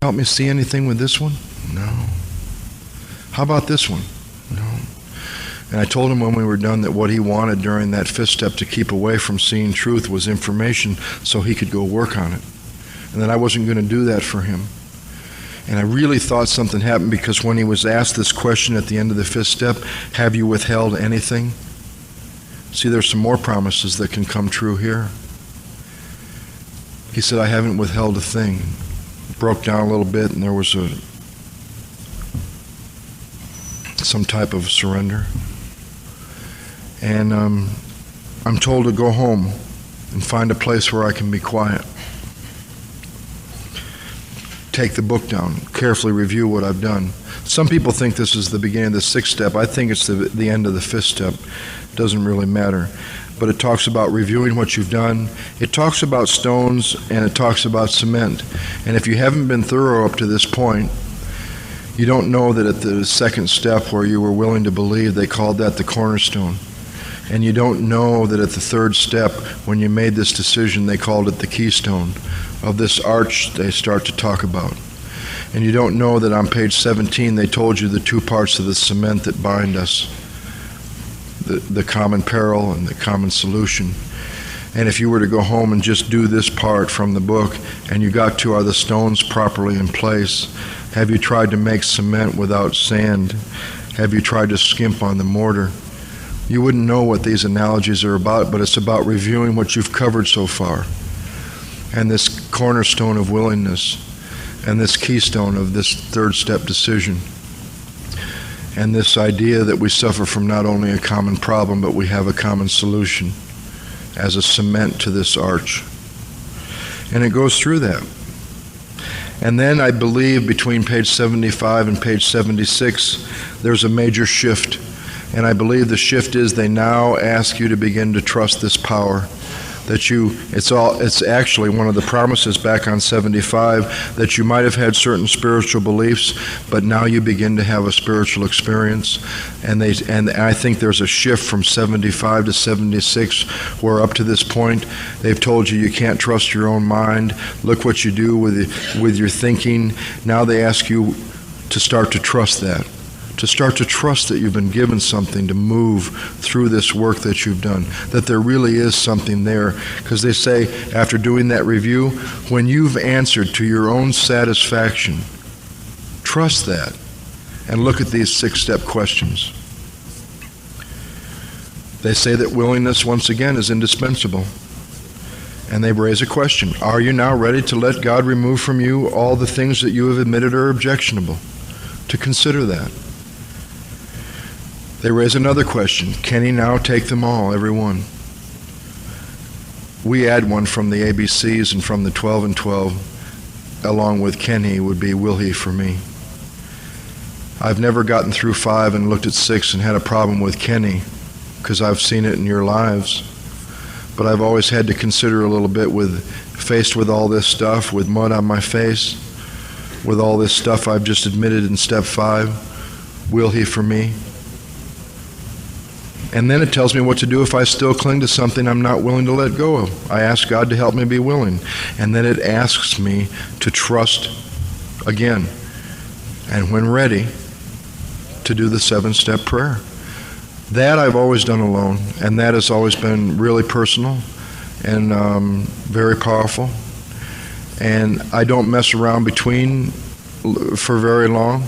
help me see anything with this one? No. How about this one? No. And I told him when we were done that what he wanted during that fifth step to keep away from seeing truth was information so he could go work on it. And that I wasn't going to do that for him. And I really thought something happened, because when he was asked this question at the end of the fifth step, have you withheld anything? See, there's some more promises that can come true here. He said, I haven't withheld a thing. Broke down a little bit, and there was some type of surrender. And I'm told to go home and find a place where I can be quiet. Take the book down, carefully review what I've done. Some people think this is the beginning of the sixth step. I think it's the end of the fifth step. It doesn't really matter. But it talks about reviewing what you've done. It talks about stones, and it talks about cement. And if you haven't been thorough up to this point, you don't know that at the second step where you were willing to believe, they called that the cornerstone. And you don't know that at the third step, when you made this decision, they called it the keystone of this arch they start to talk about. And you don't know that on page 17, they told you the two parts of the cement that bind us, the common peril and the common solution. And if you were to go home and just do this part from the book, and you got to, are the stones properly in place? Have you tried to make cement without sand? Have you tried to skimp on the mortar? You wouldn't know what these analogies are about, but it's about reviewing what you've covered so far. And this cornerstone of willingness, and this keystone of this third step decision, and this idea that we suffer from not only a common problem, but we have a common solution as a cement to this arch. And it goes through that. And then I believe between page 75 and page 76, there's a major shift. And I believe the shift is they now ask you to begin to trust this power. It's actually one of the promises back on 75, that you might have had certain spiritual beliefs, but now you begin to have a spiritual experience. And I think there's a shift from 75 to 76, where up to this point, they've told you can't trust your own mind. Look what you do with your thinking. Now they ask you to start to trust that. To start to trust that you've been given something to move through this work that you've done, that there really is something there. Because they say, after doing that review, when you've answered to your own satisfaction, trust that, and look at these 6-step questions. They say that willingness, once again, is indispensable. And they raise a question. Are you now ready to let God remove from you all the things that you have admitted are objectionable? To consider that. They raise another question. Can he now take them all, every one? We add one from the ABCs and from the 12 and 12, along with can he would be will he for me. I've never gotten through 5 and looked at 6 and had a problem with can he, because I've seen it in your lives. But I've always had to consider a little bit faced with all this stuff, with mud on my face, with all this stuff I've just admitted in step 5, will he for me? And then it tells me what to do if I still cling to something I'm not willing to let go of. I ask God to help me be willing. And then it asks me to trust again. And when ready, to do the 7-step prayer. That I've always done alone. And that has always been really personal and very powerful. And I don't mess around between for very long.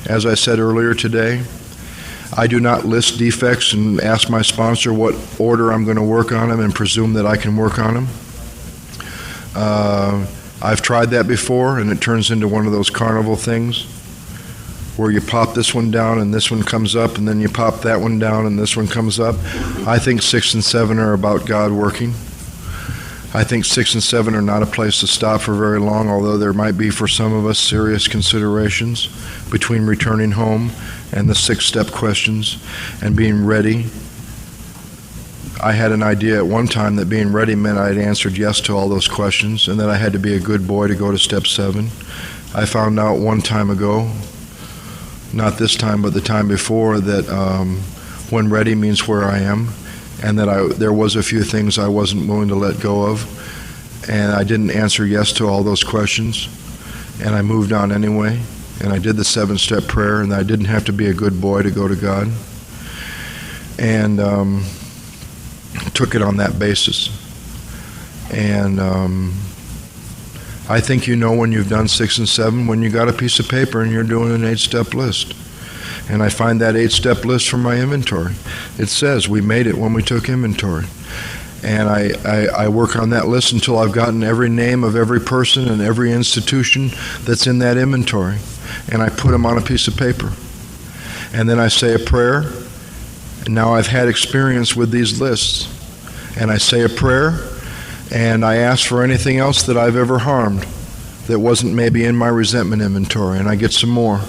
As I said earlier today, I do not list defects and ask my sponsor what order I'm going to work on them and presume that I can work on them. I've tried that before, and it turns into one of those carnival things where you pop this one down and this one comes up, and then you pop that one down and this one comes up. I think 6 and 7 are about God working. I think 6 and 7 are not a place to stop for very long, although there might be for some of us serious considerations between returning home and the 6-step questions and being ready. I had an idea at one time that being ready meant I had answered yes to all those questions and that I had to be a good boy to go to step 7. I found out one time ago, not this time but the time before, that when ready means where I am, and that there was a few things I wasn't willing to let go of, and I didn't answer yes to all those questions. and I moved on anyway, and I did the 7-step prayer, and I didn't have to be a good boy to go to God, and took it on that basis. And I think you know when you've done 6 and 7 when you got a piece of paper and you're doing an 8-step list. And I find that 8-step list from my inventory. It says we made it when we took inventory. And I work on that list until I've gotten every name of every person and every institution that's in that inventory. And I put them on a piece of paper. And then I say a prayer. And now I've had experience with these lists. And I say a prayer, and I ask for anything else that I've ever harmed that wasn't maybe in my resentment inventory, and I get some more.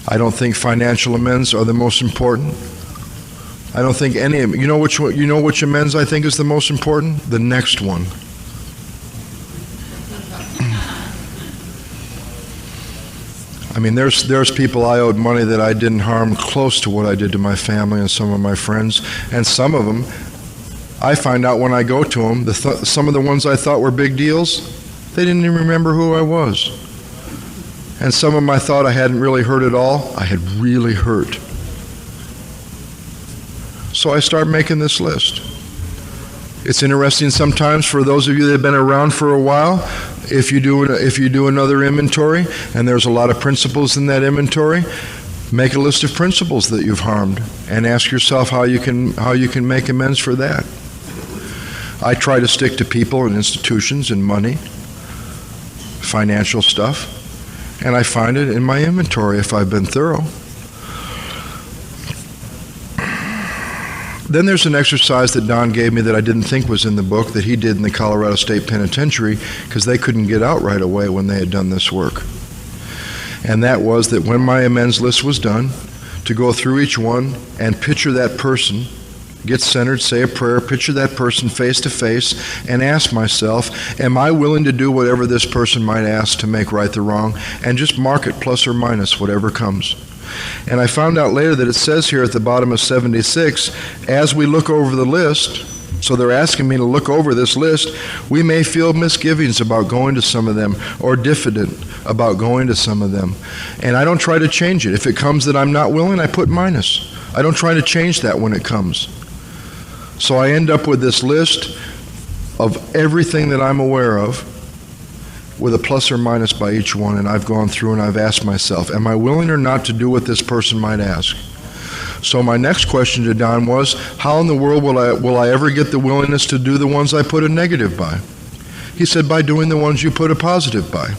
I don't think financial amends are the most important. I don't think any of them. You know which amends I think is the most important? The next one. I mean, there's people I owed money that I didn't harm close to what I did to my family and some of my friends, and some of them, I find out when I go to them, some of the ones I thought were big deals, they didn't even remember who I was. And some of them I thought I hadn't really hurt at all, I had really hurt. So I start making this list. It's interesting sometimes for those of you that have been around for a while, if you do another inventory and there's a lot of principles in that inventory, make a list of principles that you've harmed and ask yourself how you can make amends for that. I try to stick to people and institutions and money, financial stuff, and I find it in my inventory if I've been thorough. Then there's an exercise that Don gave me that I didn't think was in the book that he did in the Colorado State Penitentiary because they couldn't get out right away when they had done this work. And that was that when my amends list was done, to go through each one and picture that person, get centered, say a prayer, picture that person face to face, and ask myself, am I willing to do whatever this person might ask to make right the wrong? And just mark it plus or minus whatever comes. And I found out later that it says here at the bottom of 76, as we look over the list, so they're asking me to look over this list, we may feel misgivings about going to some of them or diffident about going to some of them. And I don't try to change it. If it comes that I'm not willing, I put minus. I don't try to change that when it comes. So I end up with this list of everything that I'm aware of with a plus or minus by each one, and I've gone through and I've asked myself, am I willing or not to do what this person might ask? So my next question to Don was, how in the world will I ever get the willingness to do the ones I put a negative by? He said, by doing the ones you put a positive by.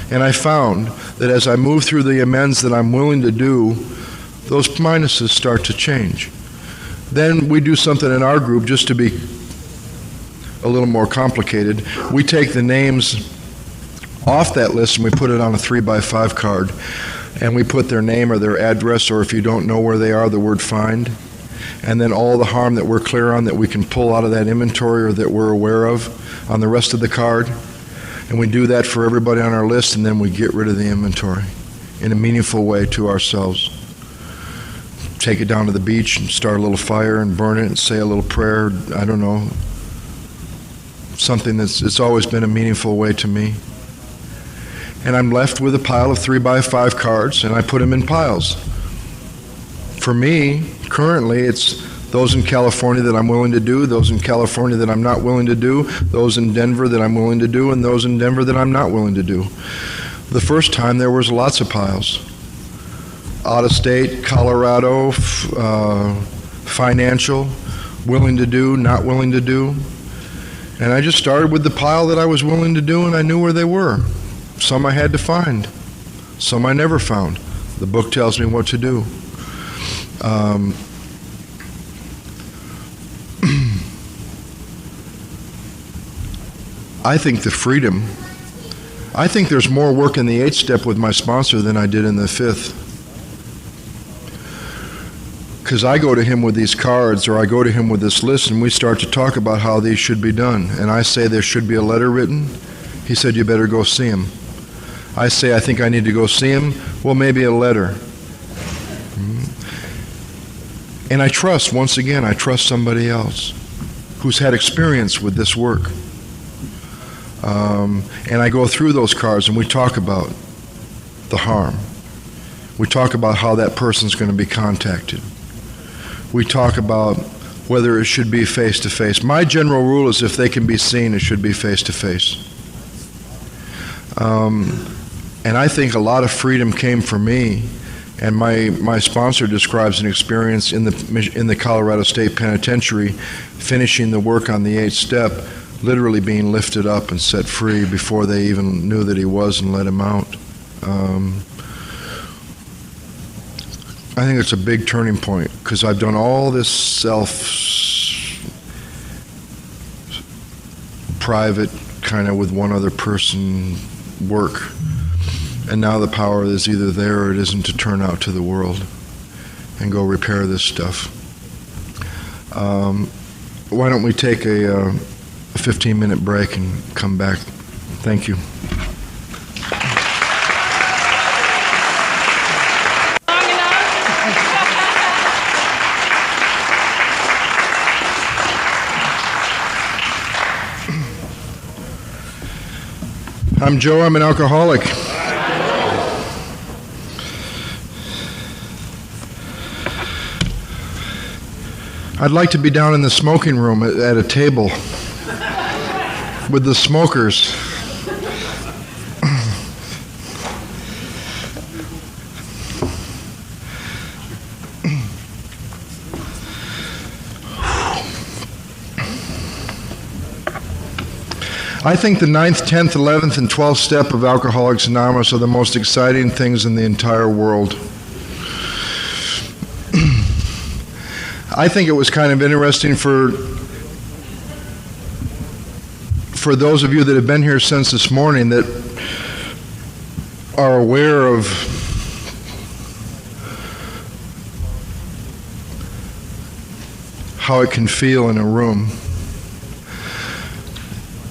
And I found that as I move through the amends that I'm willing to do, those minuses start to change. Then we do something in our group just to be a little more complicated. We take the names off that list and we put it on a 3x5 card, and we put their name or their address, or if you don't know where they are, the word find, and then all the harm that we're clear on that we can pull out of that inventory or that we're aware of on the rest of the card. And we do that for everybody on our list, and then we get rid of the inventory in a meaningful way to ourselves. Take it down to the beach and start a little fire and burn it and say a little prayer, I don't know, something it's always been a meaningful way to me. And I'm left with a pile of 3x5 cards, and I put them in piles. For me, currently, it's those in California that I'm willing to do, those in California that I'm not willing to do, those in Denver that I'm willing to do, and those in Denver that I'm not willing to do. The first time there was lots of piles. Out of state, Colorado, financial, willing to do, not willing to do. And I just started with the pile that I was willing to do, and I knew where they were. Some I had to find. Some I never found. The book tells me what to do. I think the freedom, I think there's more work in the 8-step with my sponsor than I did in the 5th. Because I go to him with these cards, or I go to him with this list, and we start to talk about how these should be done. And I say there should be a letter written. He said, you better go see him. I say, I think I need to go see him. Well, maybe a letter. And I trust, once again, I trust somebody else who's had experience with this work. And I go through those cards and we talk about the harm. We talk about how that person's going to be contacted. We talk about whether it should be face-to-face. My general rule is if they can be seen, it should be face-to-face. And I think a lot of freedom came for me, and my sponsor describes an experience in the Colorado State Penitentiary, finishing the work on the 8th step, literally being lifted up and set free before they even knew that he was and let him out. I think it's a big turning point because I've done all this private kind of with one other person work, and now the power is either there or it isn't to turn out to the world and go repair this stuff. Why don't we take a 15-minute break and come back? Thank you. I'm Joe, I'm an alcoholic. I'd like to be down in the smoking room at a table with the smokers. I think the 9th, 10th, 11th, and 12th step of Alcoholics Anonymous are the most exciting things in the entire world. I think it was kind of interesting for those of you that have been here since this morning that are aware of how it can feel in a room.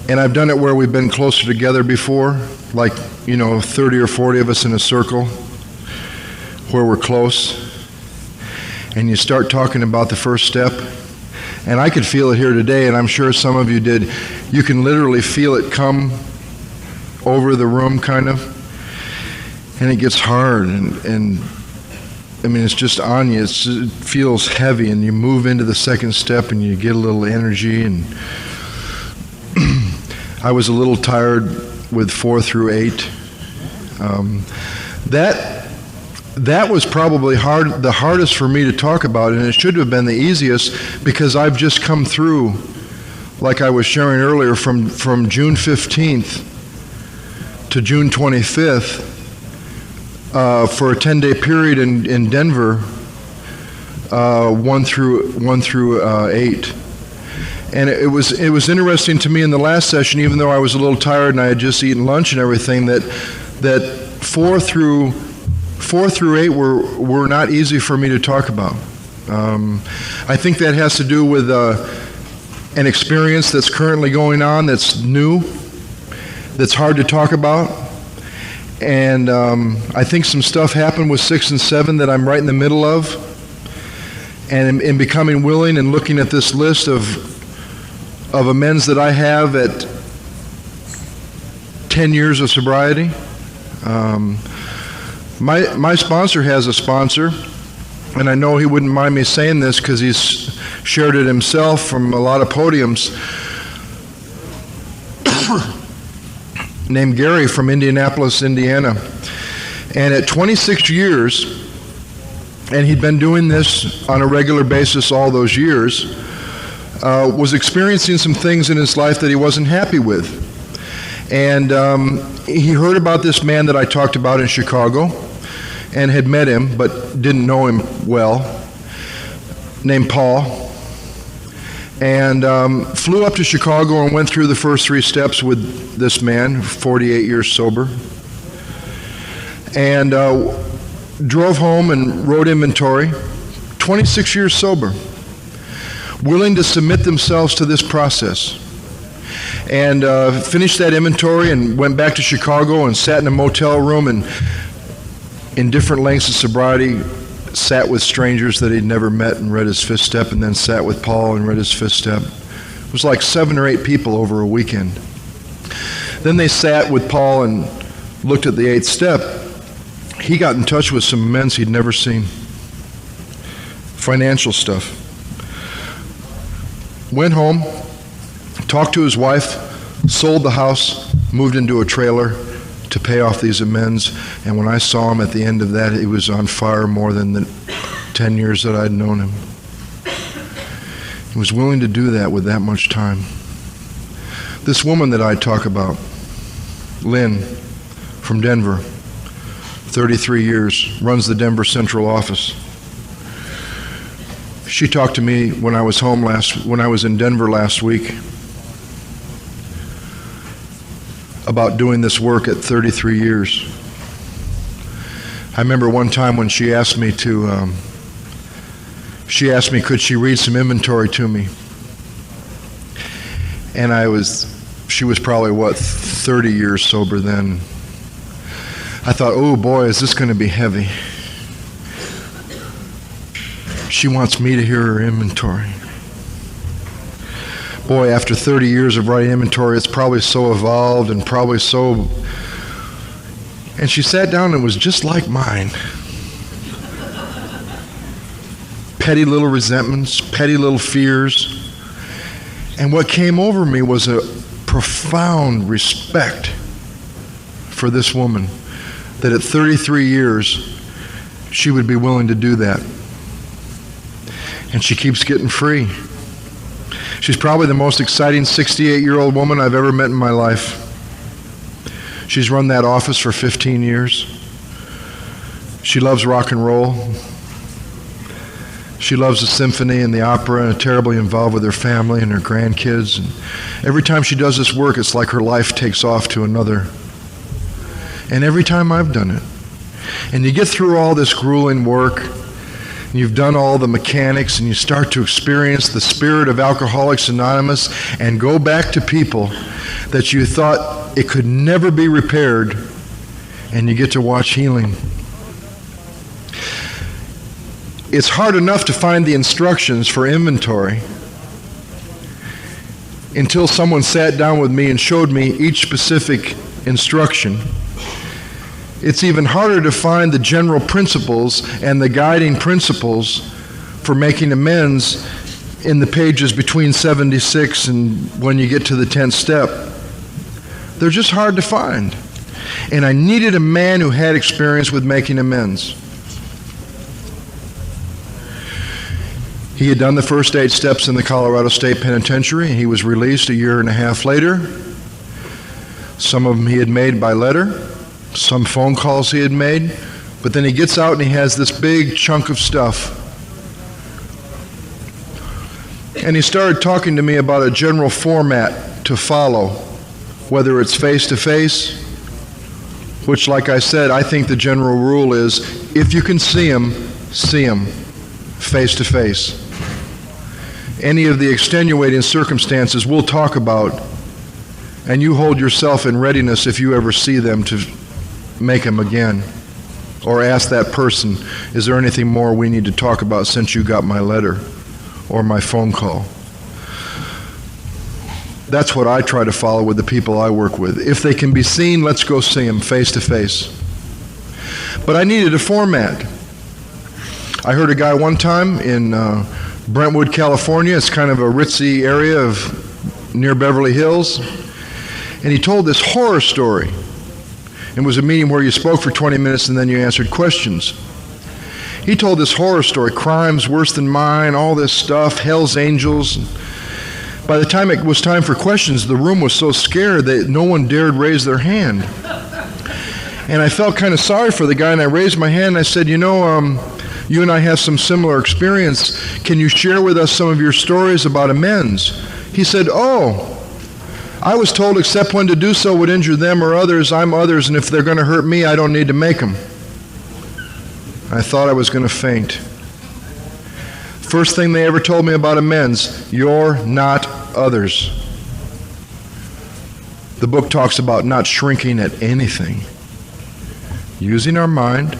And I've done it where we've been closer together before, like, 30 or 40 of us in a circle where we're close. And you start talking about the first step. And I could feel it here today, and I'm sure some of you did. You can literally feel it come over the room, kind of. And it gets hard, and I mean, it's just on you. It feels heavy, and you move into the second step, and you get a little energy, and I was a little tired with 4 through 8. That was probably the hardest for me to talk about, and it should have been the easiest because I've just come through, like I was sharing earlier, from June 15th to June 25th for a 10-day period in Denver, 1 through 8. And it was interesting to me in the last session, even though I was a little tired and I had just eaten lunch and everything, that 4 through 8 were not easy for me to talk about. I think that has to do with an experience that's currently going on that's new, that's hard to talk about. And I think some stuff happened with 6 and 7 that I'm right in the middle of. And in becoming willing and looking at this list of amends that I have at 10 years of sobriety. My sponsor has a sponsor, and I know he wouldn't mind me saying this because he's shared it himself from a lot of podiums, named Gary from Indianapolis, Indiana. And at 26 years, and he'd been doing this on a regular basis all those years, was experiencing some things in his life that he wasn't happy with. And he heard about this man that I talked about in Chicago and had met him but didn't know him well, named Paul, and flew up to Chicago and went through the first 3 steps with this man, 48 years sober, and drove home and wrote inventory, 26 years sober, willing to submit themselves to this process. And finished that inventory and went back to Chicago and sat in a motel room and in different lengths of sobriety, sat with strangers that he'd never met and read his 5th step, and then sat with Paul and read his 5th step. It was like 7 or 8 people over a weekend. Then they sat with Paul and looked at the 8th step. He got in touch with some amends he'd never seen. Financial stuff. Went home, talked to his wife, sold the house, moved into a trailer to pay off these amends. And when I saw him at the end of that, he was on fire more than the 10 years that I'd known him. He was willing to do that with that much time. This woman that I talk about, Lynn, from Denver, 33 years, runs the Denver Central office. She talked to me when I was in Denver last week about doing this work at 33 years. I remember one time when she asked me could she read some inventory to me? And she was probably 30 years sober then. I thought, oh boy, is this going to be heavy. She wants me to hear her inventory. Boy, after 30 years of writing inventory, it's probably so evolved and probably so... And she sat down and it was just like mine. Petty little resentments, petty little fears. And what came over me was a profound respect for this woman, that at 33 years, she would be willing to do that. And she keeps getting free. She's probably the most exciting 68-year-old woman I've ever met in my life. She's run that office for 15 years. She loves rock and roll. She loves the symphony and the opera and is terribly involved with her family and her grandkids. And every time she does this work, it's like her life takes off to another. And every time I've done it. And you get through all this grueling work, and you've done all the mechanics, and you start to experience the spirit of Alcoholics Anonymous and go back to people that you thought it could never be repaired, and you get to watch healing. It's hard enough to find the instructions for inventory until someone sat down with me and showed me each specific instruction. It's even harder to find the general principles and the guiding principles for making amends in the pages between 76 and when you get to the 10th step. They're just hard to find. And I needed a man who had experience with making amends. He had done the first 8 steps in the Colorado State Penitentiary, and he was released a year and a half later. Some of them he had made by letter. Some phone calls he had made, but then he gets out and he has this big chunk of stuff. And he started talking to me about a general format to follow, whether it's face-to-face, which, like I said, I think the general rule is if you can see him face-to-face. Any of the extenuating circumstances we'll talk about, and you hold yourself in readiness if you ever see them to make them again, or ask that person, is there anything more we need to talk about since you got my letter or my phone call? That's what I try to follow with the people I work with. If they can be seen, let's go see them face to face. But I needed a format. I heard a guy one time in Brentwood, California. It's kind of a ritzy area near Beverly Hills. And he told this horror story. It was a meeting where you spoke for 20 minutes and then you answered questions. He told this horror story, crimes worse than mine, all this stuff, Hell's Angels. By the time it was time for questions, the room was so scared that no one dared raise their hand. And I felt kind of sorry for the guy, and I raised my hand and I said, you and I have some similar experience. Can you share with us some of your stories about amends? He said, oh, I was told except when to do so would injure them or others, I'm others, and if they're going to hurt me, I don't need to make them. I thought I was going to faint. First thing they ever told me about amends, you're not others. The book talks about not shrinking at anything. Using our mind,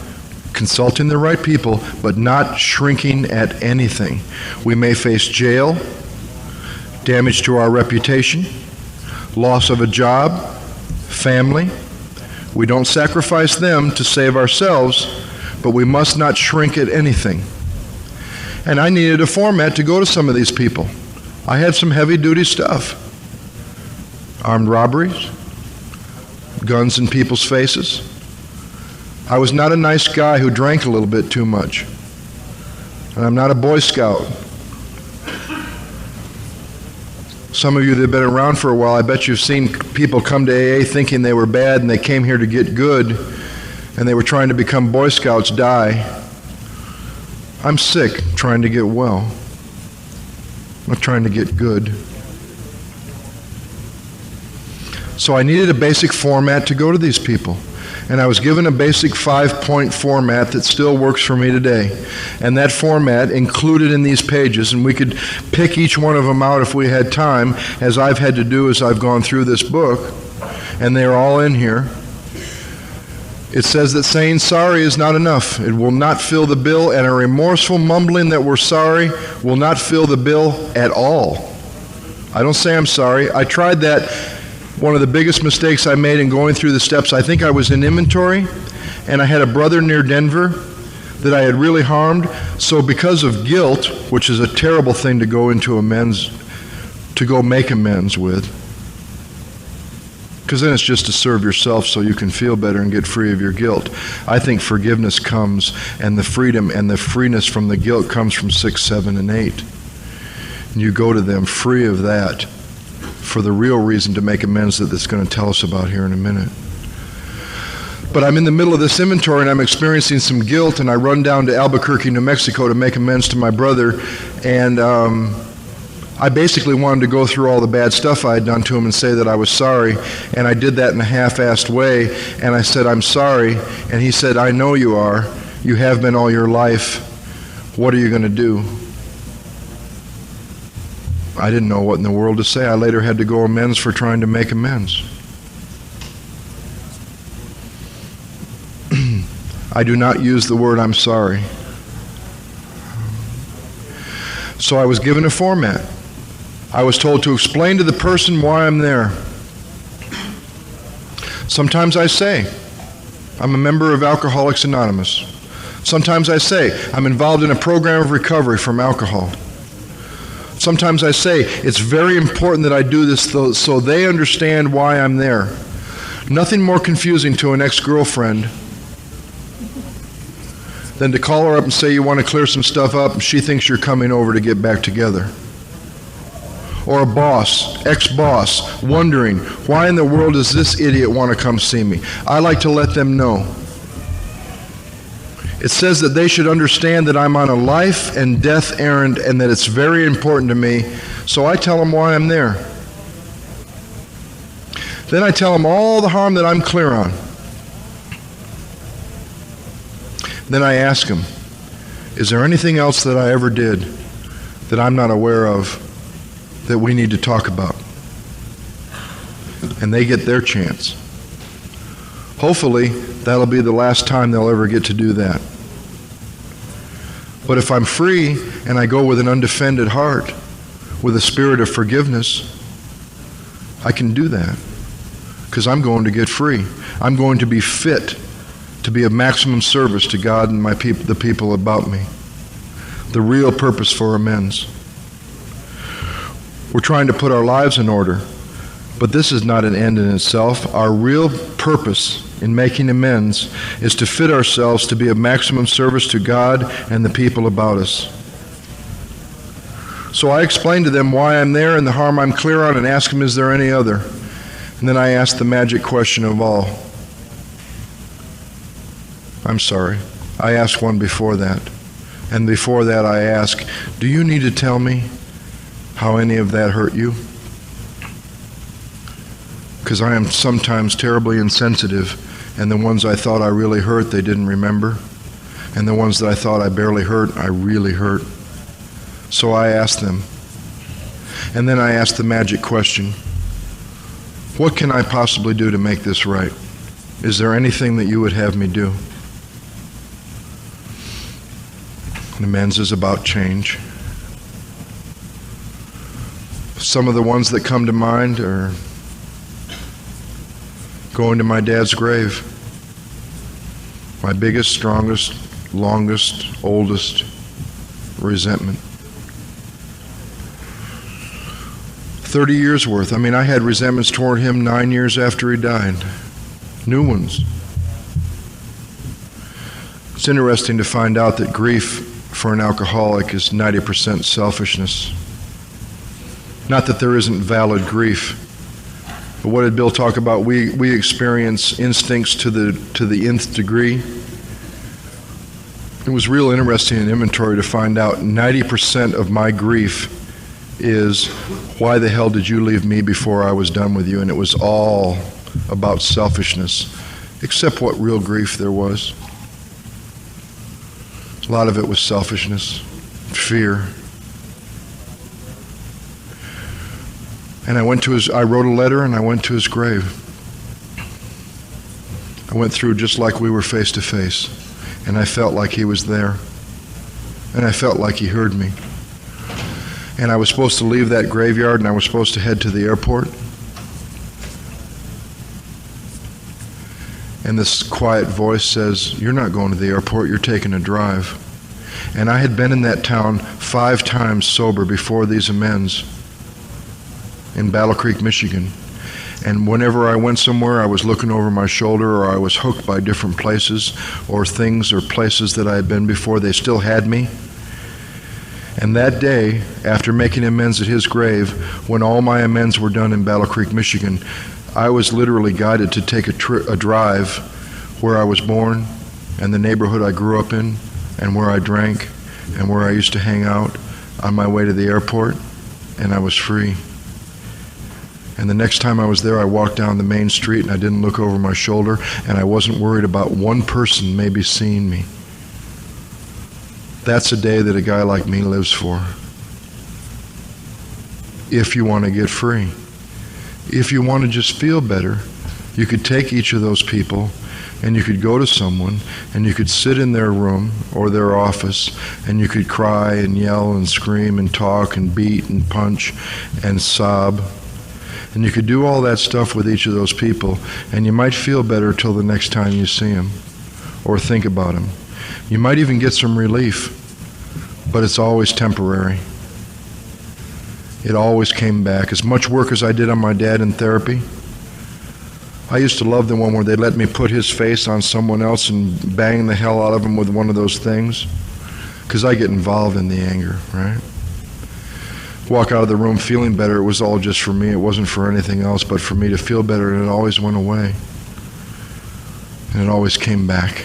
consulting the right people, but not shrinking at anything. We may face jail, damage to our reputation, loss of a job, family. We don't sacrifice them to save ourselves, but we must not shrink at anything. And I needed a format to go to some of these people. I had some heavy-duty stuff. Armed robberies, guns in people's faces. I was not a nice guy who drank a little bit too much. And I'm not a Boy Scout. Some of you that have been around for a while, I bet you've seen people come to AA thinking they were bad and they came here to get good and they were trying to become Boy Scouts die. I'm sick trying to get well. I'm not trying to get good. So I needed a basic format to go to these people. And I was given a basic 5-point format that still works for me today. And that format included in these pages, and we could pick each one of them out if we had time, as I've had to do as I've gone through this book, and they're all in here. It says that saying sorry is not enough. It will not fill the bill, and a remorseful mumbling that we're sorry will not fill the bill at all. I don't say I'm sorry. I tried that. One of the biggest mistakes I made in going through the steps, I think I was in inventory, and I had a brother near Denver that I had really harmed. So because of guilt, which is a terrible thing to go make amends with, because then it's just to serve yourself so you can feel better and get free of your guilt. I think forgiveness comes, and the freedom and the freeness from the guilt comes from 6, 7, and 8. And you go to them free of that for the real reason to make amends that it's going to tell us about here in a minute. But I'm in the middle of this inventory and I'm experiencing some guilt, and I run down to Albuquerque, New Mexico to make amends to my brother, and I basically wanted to go through all the bad stuff I had done to him and say that I was sorry, and I did that in a half-assed way, and I said, I'm sorry, and he said, I know you are. You have been all your life. What are you going to do? I didn't know what in the world to say. I later had to go amends for trying to make amends. I do not use the word I'm sorry. So I was given a format. I was told to explain to the person why I'm there. Sometimes I say, I'm a member of Alcoholics Anonymous. Sometimes I say, I'm involved in a program of recovery from alcohol. Sometimes I say, it's very important that I do this so they understand why I'm there. Nothing more confusing to an ex-girlfriend than to call her up and say you want to clear some stuff up and she thinks you're coming over to get back together. Or a boss, ex-boss, wondering, why in the world does this idiot want to come see me? I like to let them know. It says that they should understand that I'm on a life and death errand and that it's very important to me, so I tell them why I'm there. Then I tell them all the harm that I'm clear on. Then I ask them, is there anything else that I ever did that I'm not aware of that we need to talk about? And they get their chance. Hopefully, that'll be the last time they'll ever get to do that. But if I'm free and I go with an undefended heart, with a spirit of forgiveness, I can do that because I'm going to get free. I'm going to be fit to be of maximum service to God and my people, the people about me. The real purpose for amends. We're trying to put our lives in order, but this is not an end in itself. Our real purpose in making amends is to fit ourselves to be of maximum service to God and the people about us. So I explain to them why I'm there and the harm I'm clear on and ask them, is there any other? And then I ask the magic question of all. I'm sorry. I ask one before that. And before that I ask, do you need to tell me how any of that hurt you? Because I am sometimes terribly insensitive, and the ones I thought I really hurt, they didn't remember. And the ones that I thought I barely hurt, I really hurt. So I asked them. And then I asked the magic question, what can I possibly do to make this right? Is there anything that you would have me do? And amends is about change. Some of the ones that come to mind are going to my dad's grave. My biggest, strongest, longest, oldest resentment. 30 years worth. I mean, I had resentments toward him 9 years after he died. New ones. It's interesting to find out that grief for an alcoholic is 90% selfishness. Not that there isn't valid grief, but what did Bill talk about? We experience instincts to the nth degree. It was real interesting in inventory to find out 90% of my grief is, why the hell did you leave me before I was done with you? And it was all about selfishness, except what real grief there was. A lot of it was selfishness, fear. And I wrote a letter and I went to his grave. I went through just like we were face to face. And I felt like he was there. And I felt like he heard me. And I was supposed to leave that graveyard and I was supposed to head to the airport. And this quiet voice says, "You're not going to the airport, you're taking a drive." And I had been in that town 5 times sober before these amends in Battle Creek, Michigan. And whenever I went somewhere, I was looking over my shoulder, or I was hooked by different places or things or places that I had been before. They still had me. And that day, after making amends at his grave, when all my amends were done in Battle Creek, Michigan, I was literally guided to take a drive where I was born and the neighborhood I grew up in and where I drank and where I used to hang out on my way to the airport, and I was free. And the next time I was there, I walked down the main street and I didn't look over my shoulder, and I wasn't worried about one person maybe seeing me. That's a day that a guy like me lives for. If you want to get free. If you want to just feel better, you could take each of those people and you could go to someone and you could sit in their room or their office and you could cry and yell and scream and talk and beat and punch and sob. And you could do all that stuff with each of those people, and you might feel better till the next time you see them or think about them. You might even get some relief, but it's always temporary. It always came back. As much work as I did on my dad in therapy, I used to love the one where they let me put his face on someone else and bang the hell out of him with one of those things, because I get involved in the anger, right? Walk out of the room feeling better. It was all just for me. It wasn't for anything else but for me to feel better, and it always went away. And it always came back.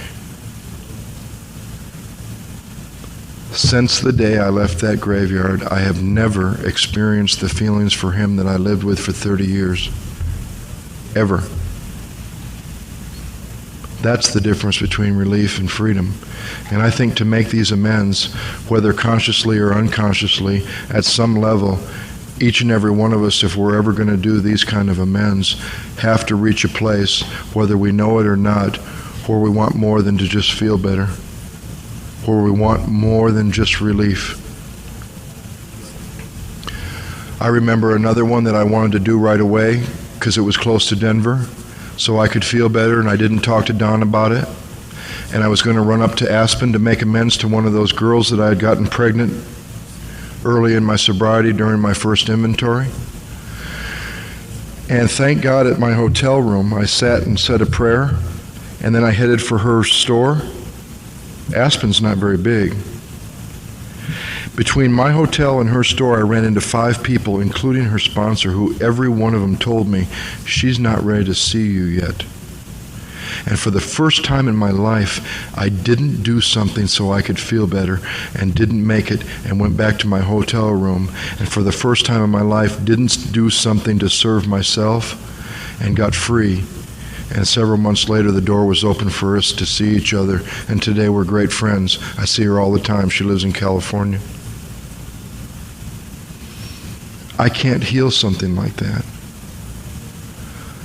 Since the day I left that graveyard, I have never experienced the feelings for him that I lived with for 30 years. Ever. That's the difference between relief and freedom. And I think to make these amends, whether consciously or unconsciously, at some level, each and every one of us, if we're ever going to do these kind of amends, have to reach a place, whether we know it or not, where we want more than to just feel better, where we want more than just relief. I remember another one that I wanted to do right away because it was close to Denver, so I could feel better, and I didn't talk to Don about it. And I was going to run up to Aspen to make amends to one of those girls that I had gotten pregnant early in my sobriety during my first inventory. And thank God at my hotel room, I sat and said a prayer, and then I headed for her store. Aspen's not very big. Between my hotel and her store, I ran into 5 people, including her sponsor, who every one of them told me, "She's not ready to see you yet." And for the first time in my life, I didn't do something so I could feel better and didn't make it and went back to my hotel room. And for the first time in my life, didn't do something to serve myself and got free. And several months later, the door was open for us to see each other. And today we're great friends. I see her all the time. She lives in California. I can't heal something like that.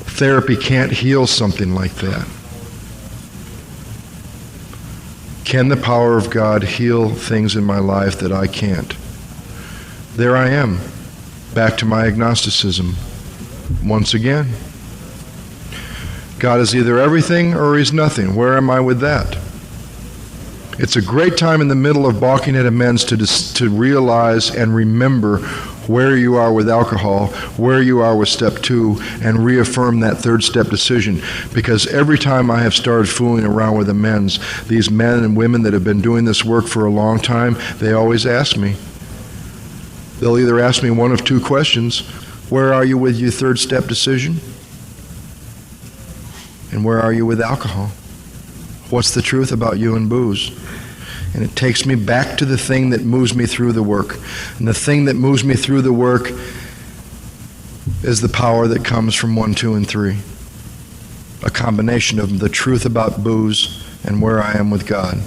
Therapy can't heal something like that. Can the power of God heal things in my life that I can't? There I am, back to my agnosticism once again. God is either everything or he's nothing. Where am I with that? It's a great time in the middle of balking at amends to realize and remember where you are with alcohol, where you are with step 2, and reaffirm that third step decision. Because every time I have started fooling around with amends, these men and women that have been doing this work for a long time, they always ask me. They'll either ask me one of two questions. Where are you with your third step decision? And where are you with alcohol? What's the truth about you and booze? And it takes me back to the thing that moves me through the work. And the thing that moves me through the work is the power that comes from 1, 2, and 3. A combination of the truth about booze and where I am with God.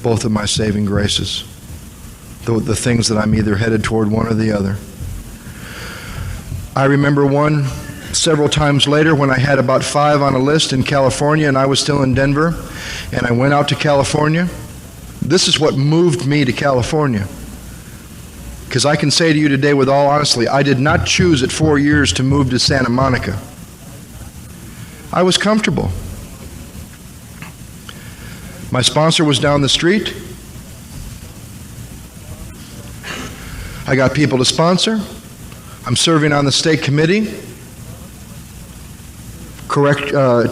Both of my saving graces. The things that I'm either headed toward one or the other. I remember one several times later when I had about 5 on a list in California and I was still in Denver, and I went out to California. This is what moved me to California. Because I can say to you today with all honesty, I did not choose at 4 years to move to Santa Monica. I was comfortable. My sponsor was down the street. I got people to sponsor. I'm serving on the state committee.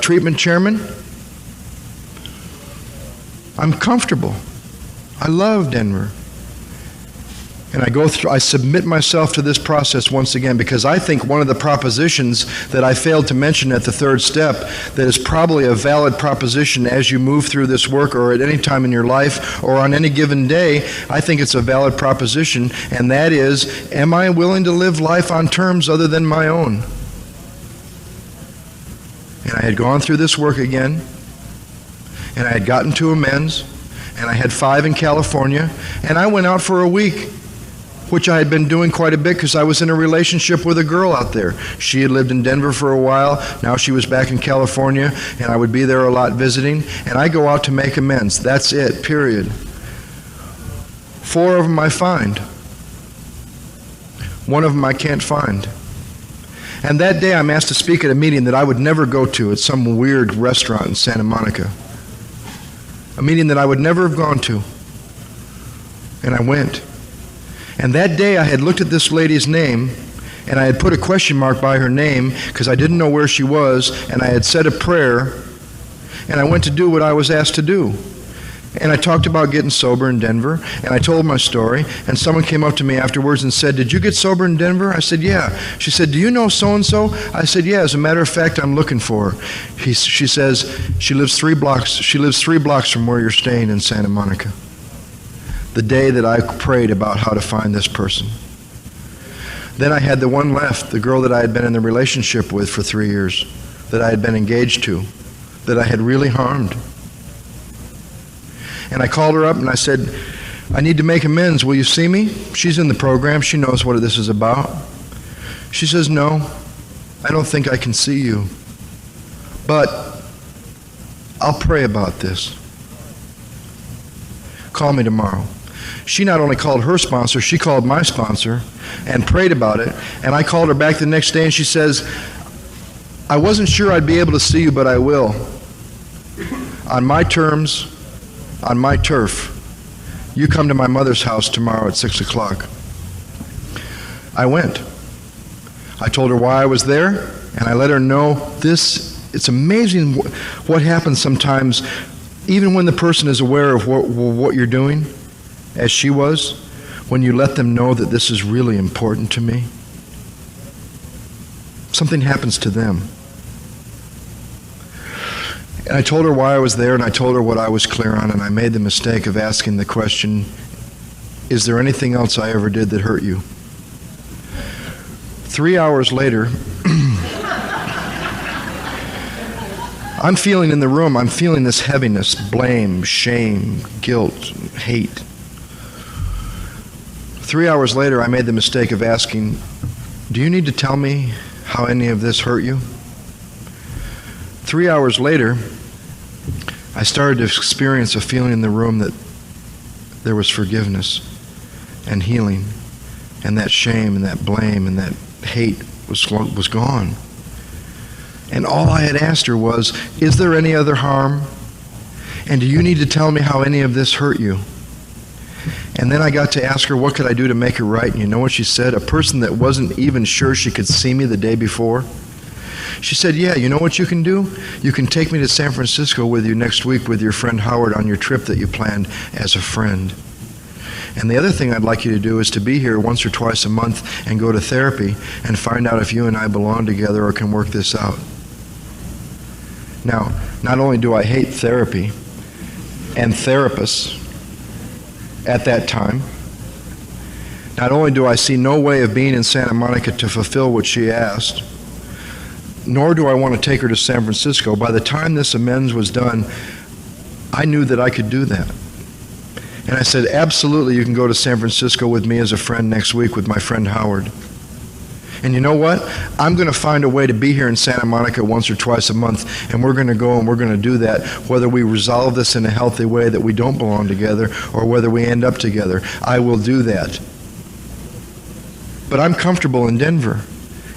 Treatment chairman. I'm comfortable. I love Denver. And I submit myself to this process once again because I think one of the propositions that I failed to mention at the third step that is probably a valid proposition as you move through this work or at any time in your life or on any given day, I think it's a valid proposition, and that is, am I willing to live life on terms other than my own? And I had gone through this work again, and I had gotten to amends, and I had 5 in California, and I went out for a week, which I had been doing quite a bit because I was in a relationship with a girl out there. She had lived in Denver for a while. Now she was back in California, and I would be there a lot visiting, and I go out to make amends. That's it, period. 4 of them I find. 1 of them I can't find. And that day I'm asked to speak at a meeting that I would never go to at some weird restaurant in Santa Monica. A meeting that I would never have gone to. And I went. And that day I had looked at this lady's name, and I had put a question mark by her name because I didn't know where she was, and I had said a prayer, and I went to do what I was asked to do. And I talked about getting sober in Denver, and I told my story, and someone came up to me afterwards and said, "Did you get sober in Denver?" I said, "Yeah." She said, "Do you know so-and-so?" I said, "Yeah, as a matter of fact, I'm looking for her." She says, she lives 3 blocks from where you're staying in Santa Monica. The day that I prayed about how to find this person. Then I had the one left, the girl that I had been in the relationship with for 3 years, that I had been engaged to, that I had really harmed. And I called her up and I said, "I need to make amends. Will you see me?" She's in the program. She knows what this is about. She says, "No, I don't think I can see you. But I'll pray about this. Call me tomorrow." She not only called her sponsor, she called my sponsor and prayed about it. And I called her back the next day and she says, "I wasn't sure I'd be able to see you, but I will. On my terms, on my turf. You come to my mother's house tomorrow at 6 o'clock. I went. I told her why I was there, and I let her know this. It's amazing what happens sometimes, even when the person is aware of what you're doing, as she was, when you let them know that this is really important to me. Something happens to them. And I told her why I was there, and I told her what I was clear on, and I made the mistake of asking the question, "Is there anything else I ever did that hurt you?" 3 hours later, I'm feeling in the room, I'm feeling this heaviness, blame, shame, guilt, hate. 3 hours later, I made the mistake of asking, "Do you need to tell me how any of this hurt you?" 3 hours later, I started to experience a feeling in the room that there was forgiveness and healing, and that shame and that blame and that hate was gone. And all I had asked her was, is there any other harm? And do you need to tell me how any of this hurt you? And then I got to ask her, what could I do to make it right? And you know what she said? A person that wasn't even sure she could see me the day before. She said, yeah, you know what you can do? You can take me to San Francisco with you next week with your friend Howard on your trip that you planned as a friend. And the other thing I'd like you to do is to be here once or twice a month and go to therapy and find out if you and I belong together or can work this out. Now, not only do I hate therapy and therapists at that time, not only do I see no way of being in Santa Monica to fulfill what she asked, nor do I want to take her to San Francisco. By the time this amends was done, I knew that I could do that. And I said, absolutely, you can go to San Francisco with me as a friend next week with my friend Howard. And you know what? I'm going to find a way to be here in Santa Monica once or twice a month, and we're going to go and we're going to do that, whether we resolve this in a healthy way that we don't belong together or whether we end up together. I will do that. But I'm comfortable in Denver.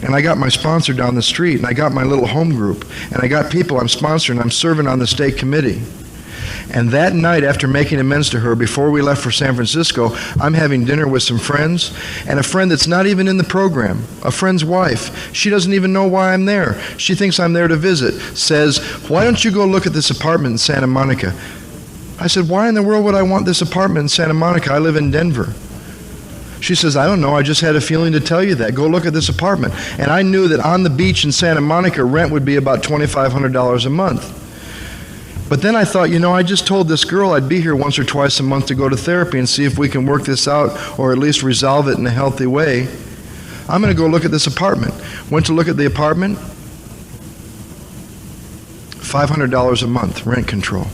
And I got my sponsor down the street, and I got my little home group, and I got people I'm sponsoring. I'm serving on the state committee. And that night, after making amends to her, before we left for San Francisco, I'm having dinner with some friends, and a friend that's not even in the program, a friend's wife. She doesn't even know why I'm there. She thinks I'm there to visit. Says, why don't you go look at this apartment in Santa Monica? I said, why in the world would I want this apartment in Santa Monica? I live in Denver. She says, I don't know, I just had a feeling to tell you that. Go look at this apartment. And I knew that on the beach in Santa Monica, rent would be about $2,500 a month. But then I thought, you know, I just told this girl I'd be here once or twice a month to go to therapy and see if we can work this out or at least resolve it in a healthy way. I'm going to go look at this apartment. Went to look at the apartment. $500 a month, rent control.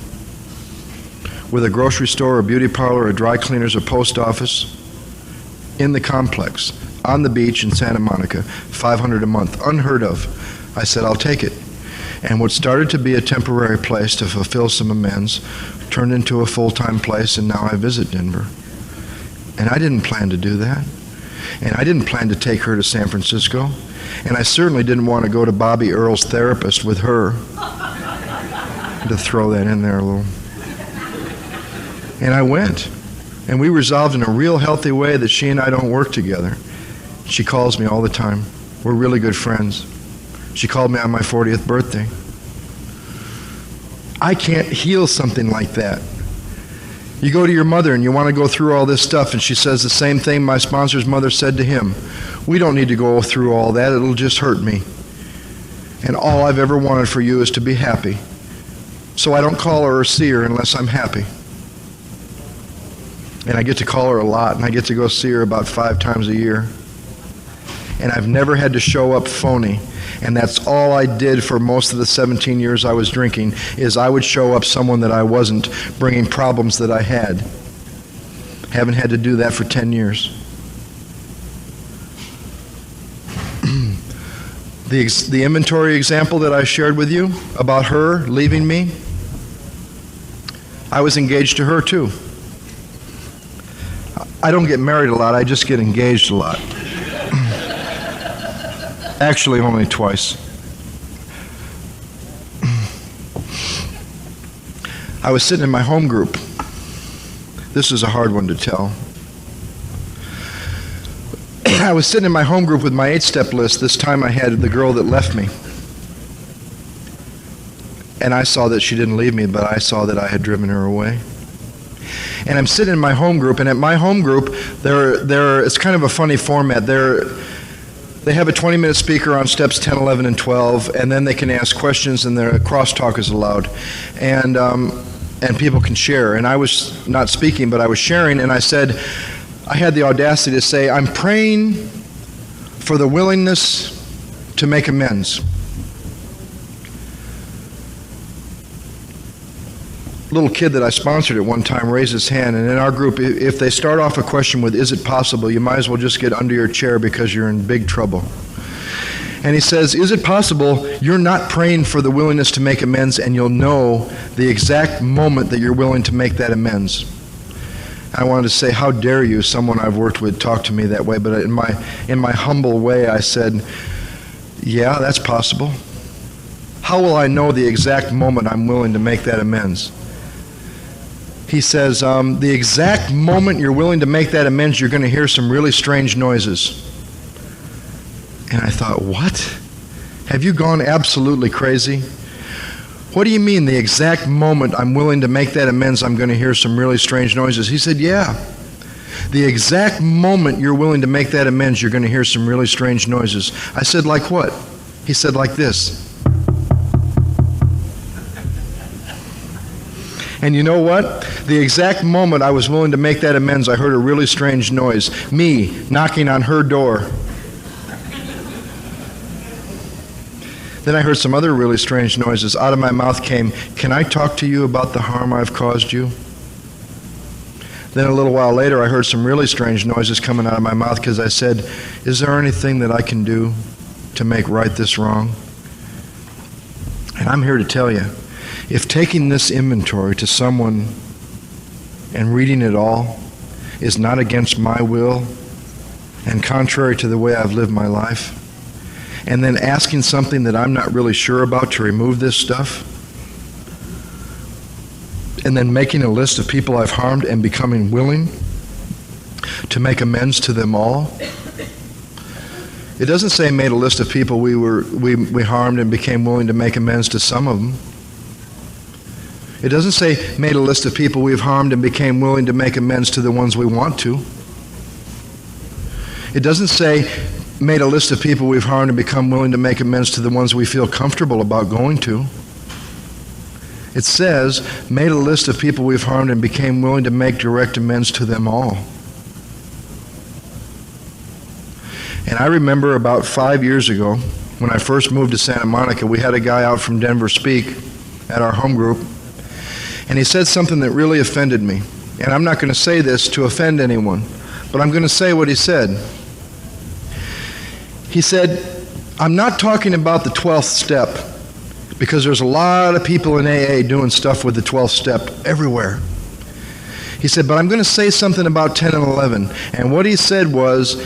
With a grocery store, a beauty parlor, a dry cleaners, a post office. In the complex, on the beach in Santa Monica, $500 a month, unheard of. I said, I'll take it. And what started to be a temporary place to fulfill some amends turned into a full-time place, and now I visit Denver. And I didn't plan to do that. And I didn't plan to take her to San Francisco. And I certainly didn't want to go to Bobby Earl's therapist with her. To throw that in there a little. And I went. And we resolved in a real healthy way that she and I don't work together. She calls me all the time. We're really good friends. She called me on my 40th birthday. I can't heal something like that. You go to your mother and you want to go through all this stuff, and she says the same thing my sponsor's mother said to him. We don't need to go through all that. It'll just hurt me. And all I've ever wanted for you is to be happy. So I don't call her or see her unless I'm happy. And I get to call her a lot, and I get to go see her about 5 times a year. And I've never had to show up phony. And that's all I did for most of the 17 years I was drinking, is I would show up someone that I wasn't, bringing problems that I had. Haven't had to do that for 10 years. The inventory example that I shared with you about her leaving me, I was engaged to her too. I don't get married a lot, I just get engaged a lot. Actually, only twice. I was sitting in my home group. This is a hard one to tell. I was sitting in my home group with my 8-step list. This time I had the girl that left me. And I saw that she didn't leave me, but I saw that I had driven her away. And I'm sitting in my home group, and at my home group, it's kind of a funny format. They have a 20-minute speaker on steps 10, 11, and 12, and then they can ask questions, and their crosstalk is allowed. And people can share. And I was not speaking, but I was sharing, and I said, I had the audacity to say, I'm praying for the willingness to make amends. Little kid that I sponsored at one time raised his hand, and in our group, if they start off a question with, is it possible, you might as well just get under your chair because you're in big trouble. And he says, is it possible you're not praying for the willingness to make amends, and you'll know the exact moment that you're willing to make that amends? I wanted to say, how dare you, someone I've worked with, talk to me that way, but in my humble way, I said, yeah, that's possible. How will I know the exact moment I'm willing to make that amends? He says, the exact moment you're willing to make that amends, you're going to hear some really strange noises. And I thought, what? Have you gone absolutely crazy? What do you mean the exact moment I'm willing to make that amends, I'm going to hear some really strange noises? He said, yeah. The exact moment you're willing to make that amends, you're going to hear some really strange noises. I said, like what? He said, like this. And you know what? The exact moment I was willing to make that amends, I heard a really strange noise. Me knocking on her door. Then I heard some other really strange noises. Out of my mouth came, "Can I talk to you about the harm I've caused you?" Then a little while later, I heard some really strange noises coming out of my mouth because I said, "Is there anything that I can do to make right this wrong?" And I'm here to tell you, if taking this inventory to someone and reading it all is not against my will and contrary to the way I've lived my life, and then asking something that I'm not really sure about to remove this stuff, and then making a list of people I've harmed and becoming willing to make amends to them all. It doesn't say made a list of people we harmed and became willing to make amends to some of them. It doesn't say made a list of people we've harmed and became willing to make amends to the ones we want to. It doesn't say made a list of people we've harmed and become willing to make amends to the ones we feel comfortable about going to. It says made a list of people we've harmed and became willing to make direct amends to them all. And I remember about 5 years ago, when I first moved to Santa Monica, we had a guy out from Denver speak at our home group, and he said something that really offended me. And I'm not going to say this to offend anyone, but I'm going to say what he said. He said, "I'm not talking about the 12th step, because there's a lot of people in AA doing stuff with the 12th step everywhere." He said, "But I'm going to say something about 10 and 11. And what he said was,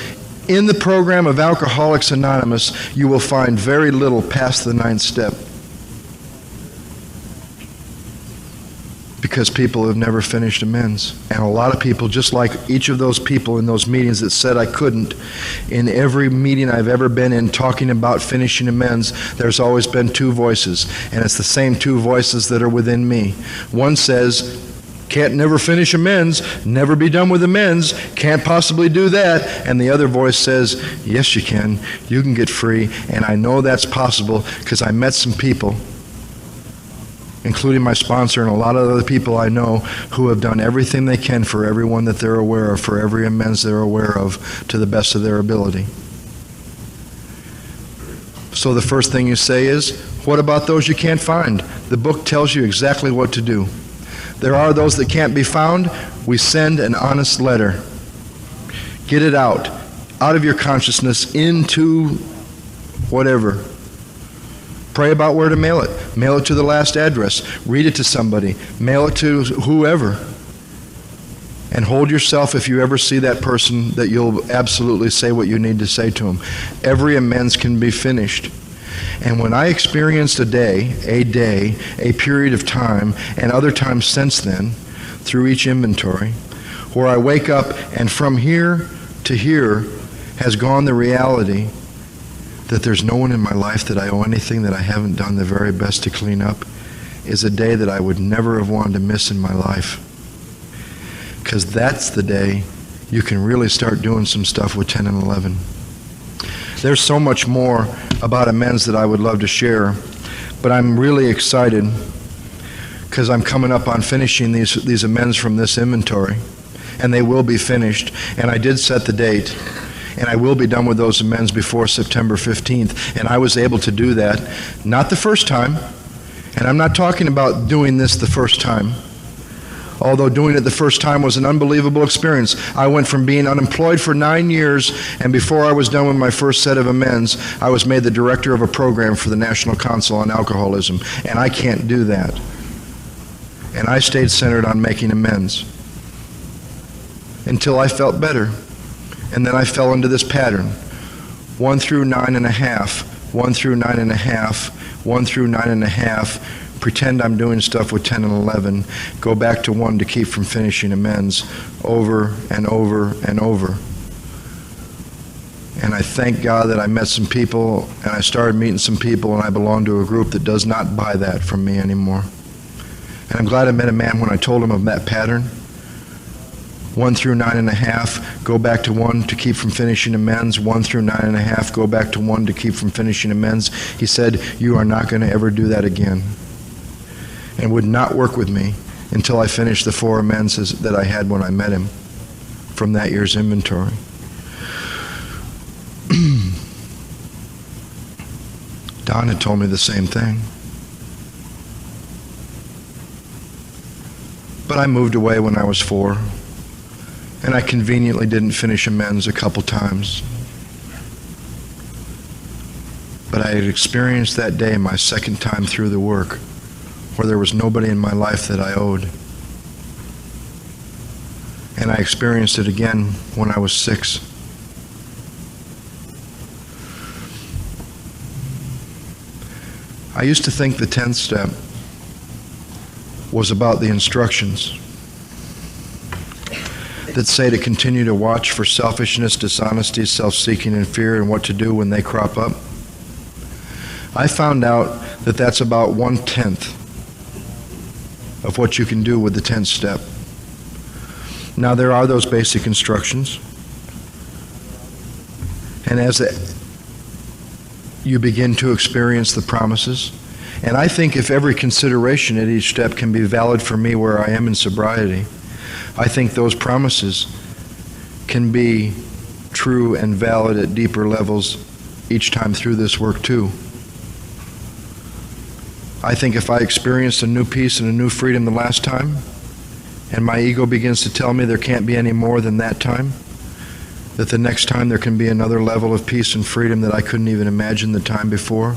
in the program of Alcoholics Anonymous, you will find very little past the 9th step. Because people have never finished amends. And a lot of people, just like each of those people in those meetings that said I couldn't, in every meeting I've ever been in talking about finishing amends, there's always been two voices. And it's the same two voices that are within me. One says, can't never finish amends, never be done with amends, can't possibly do that. And the other voice says, yes you can get free. And I know that's possible because I met some people, including my sponsor and a lot of other people I know, who have done everything they can for everyone that they're aware of, for every amends they're aware of, to the best of their ability. So the first thing you say is, what about those you can't find? The book tells you exactly what to do. There are those that can't be found. We send an honest letter. Get it out of your consciousness into whatever. Pray about where to mail it. Mail it to the last address. Read it to somebody. Mail it to whoever. And hold yourself, if you ever see that person, that you'll absolutely say what you need to say to them. Every amends can be finished. And when I experienced a day, a period of time, and other times since then, through each inventory, where I wake up and from here to here has gone the reality that there's no one in my life that I owe anything that I haven't done the very best to clean up, is a day that I would never have wanted to miss in my life. Because that's the day you can really start doing some stuff with 10 and 11. There's so much more about amends that I would love to share, but I'm really excited because I'm coming up on finishing these amends from this inventory, and they will be finished, and I did set the date. And I will be done with those amends before September 15th. And I was able to do that, not the first time. And I'm not talking about doing this the first time. Although doing it the first time was an unbelievable experience. I went from being unemployed for 9 years, and before I was done with my first set of amends, I was made the director of a program for the National Council on Alcoholism. And I can't do that. And I stayed centered on making amends until I felt better. And then I fell into this pattern. 1 through 9.5, 1 through 9.5, 1 through 9.5, pretend I'm doing stuff with 10 and 11, go back to 1 to keep from finishing amends, over and over and over. And I thank God that I met some people, and I started meeting some people, and I belong to a group that does not buy that from me anymore. And I'm glad I met a man when I told him of that pattern. 1 through 9.5, go back to 1 to keep from finishing amends. 1 through 9.5, go back to 1 to keep from finishing amends. He said, you are not going to ever do that again. And would not work with me until I finished the 4 amends that I had when I met him from that year's inventory. Don had told me the same thing. But I moved away when I was 4, and I conveniently didn't finish amends a couple times. But I had experienced that day, my second time through the work, where there was nobody in my life that I owed. And I experienced it again when I was 6. I used to think the 10th step was about the instructions that say to continue to watch for selfishness, dishonesty, self-seeking, and fear, and what to do when they crop up. I found out that that's about 1/10 of what you can do with the 10th step. Now, there are those basic instructions, and as you begin to experience the promises. And I think if every consideration at each step can be valid for me where I am in sobriety, I think those promises can be true and valid at deeper levels each time through this work too. I think if I experienced a new peace and a new freedom the last time, and my ego begins to tell me there can't be any more than that time, that the next time there can be another level of peace and freedom that I couldn't even imagine the time before,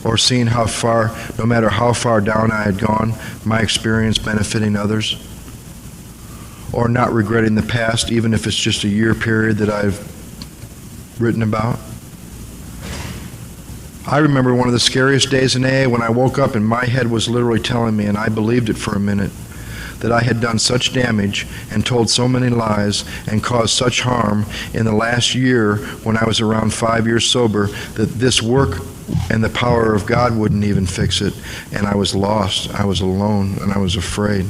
or seeing how far, no matter how far down I had gone, my experience benefiting others, or not regretting the past, even if it's just a year period that I've written about. I remember one of the scariest days in AA when I woke up and my head was literally telling me, and I believed it for a minute, that I had done such damage and told so many lies and caused such harm in the last year when I was around 5 years sober that this work and the power of God wouldn't even fix it. And I was lost, I was alone, and I was afraid.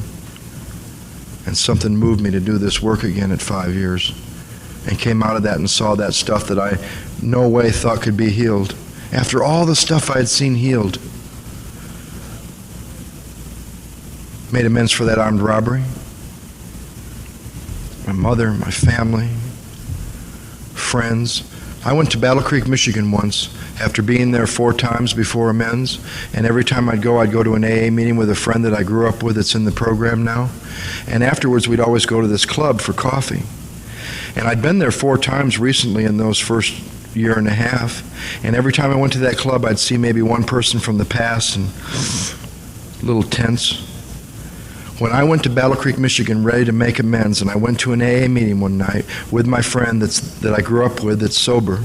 And something moved me to do this work again at 5 years, and came out of that and saw that stuff that I no way thought could be healed. After all the stuff I had seen healed, made amends for that armed robbery. My mother, my family, friends. I went to Battle Creek, Michigan once after being there 4 times before amends, and every time I'd go to an AA meeting with a friend that I grew up with that's in the program now, and afterwards we'd always go to this club for coffee. And I'd been there 4 times recently in those first year and a half, and every time I went to that club I'd see maybe one person from the past and a little tense. When I went to Battle Creek, Michigan, ready to make amends, and I went to an AA meeting one night with my friend that I grew up with that's sober,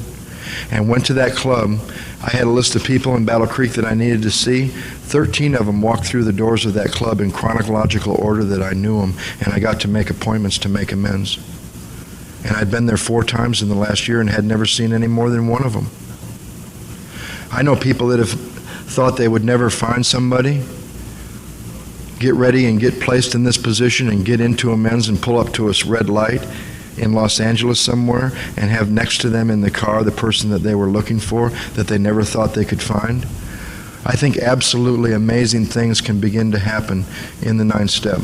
and went to that club, I had a list of people in Battle Creek that I needed to see. 13 of them walked through the doors of that club in chronological order that I knew them, and I got to make appointments to make amends. And I'd been there 4 times in the last year and had never seen any more than one of them. I know people that have thought they would never find somebody, get ready and get placed in this position and get into amends and pull up to a red light in Los Angeles somewhere and have next to them in the car the person that they were looking for that they never thought they could find. I think absolutely amazing things can begin to happen in the 9th step.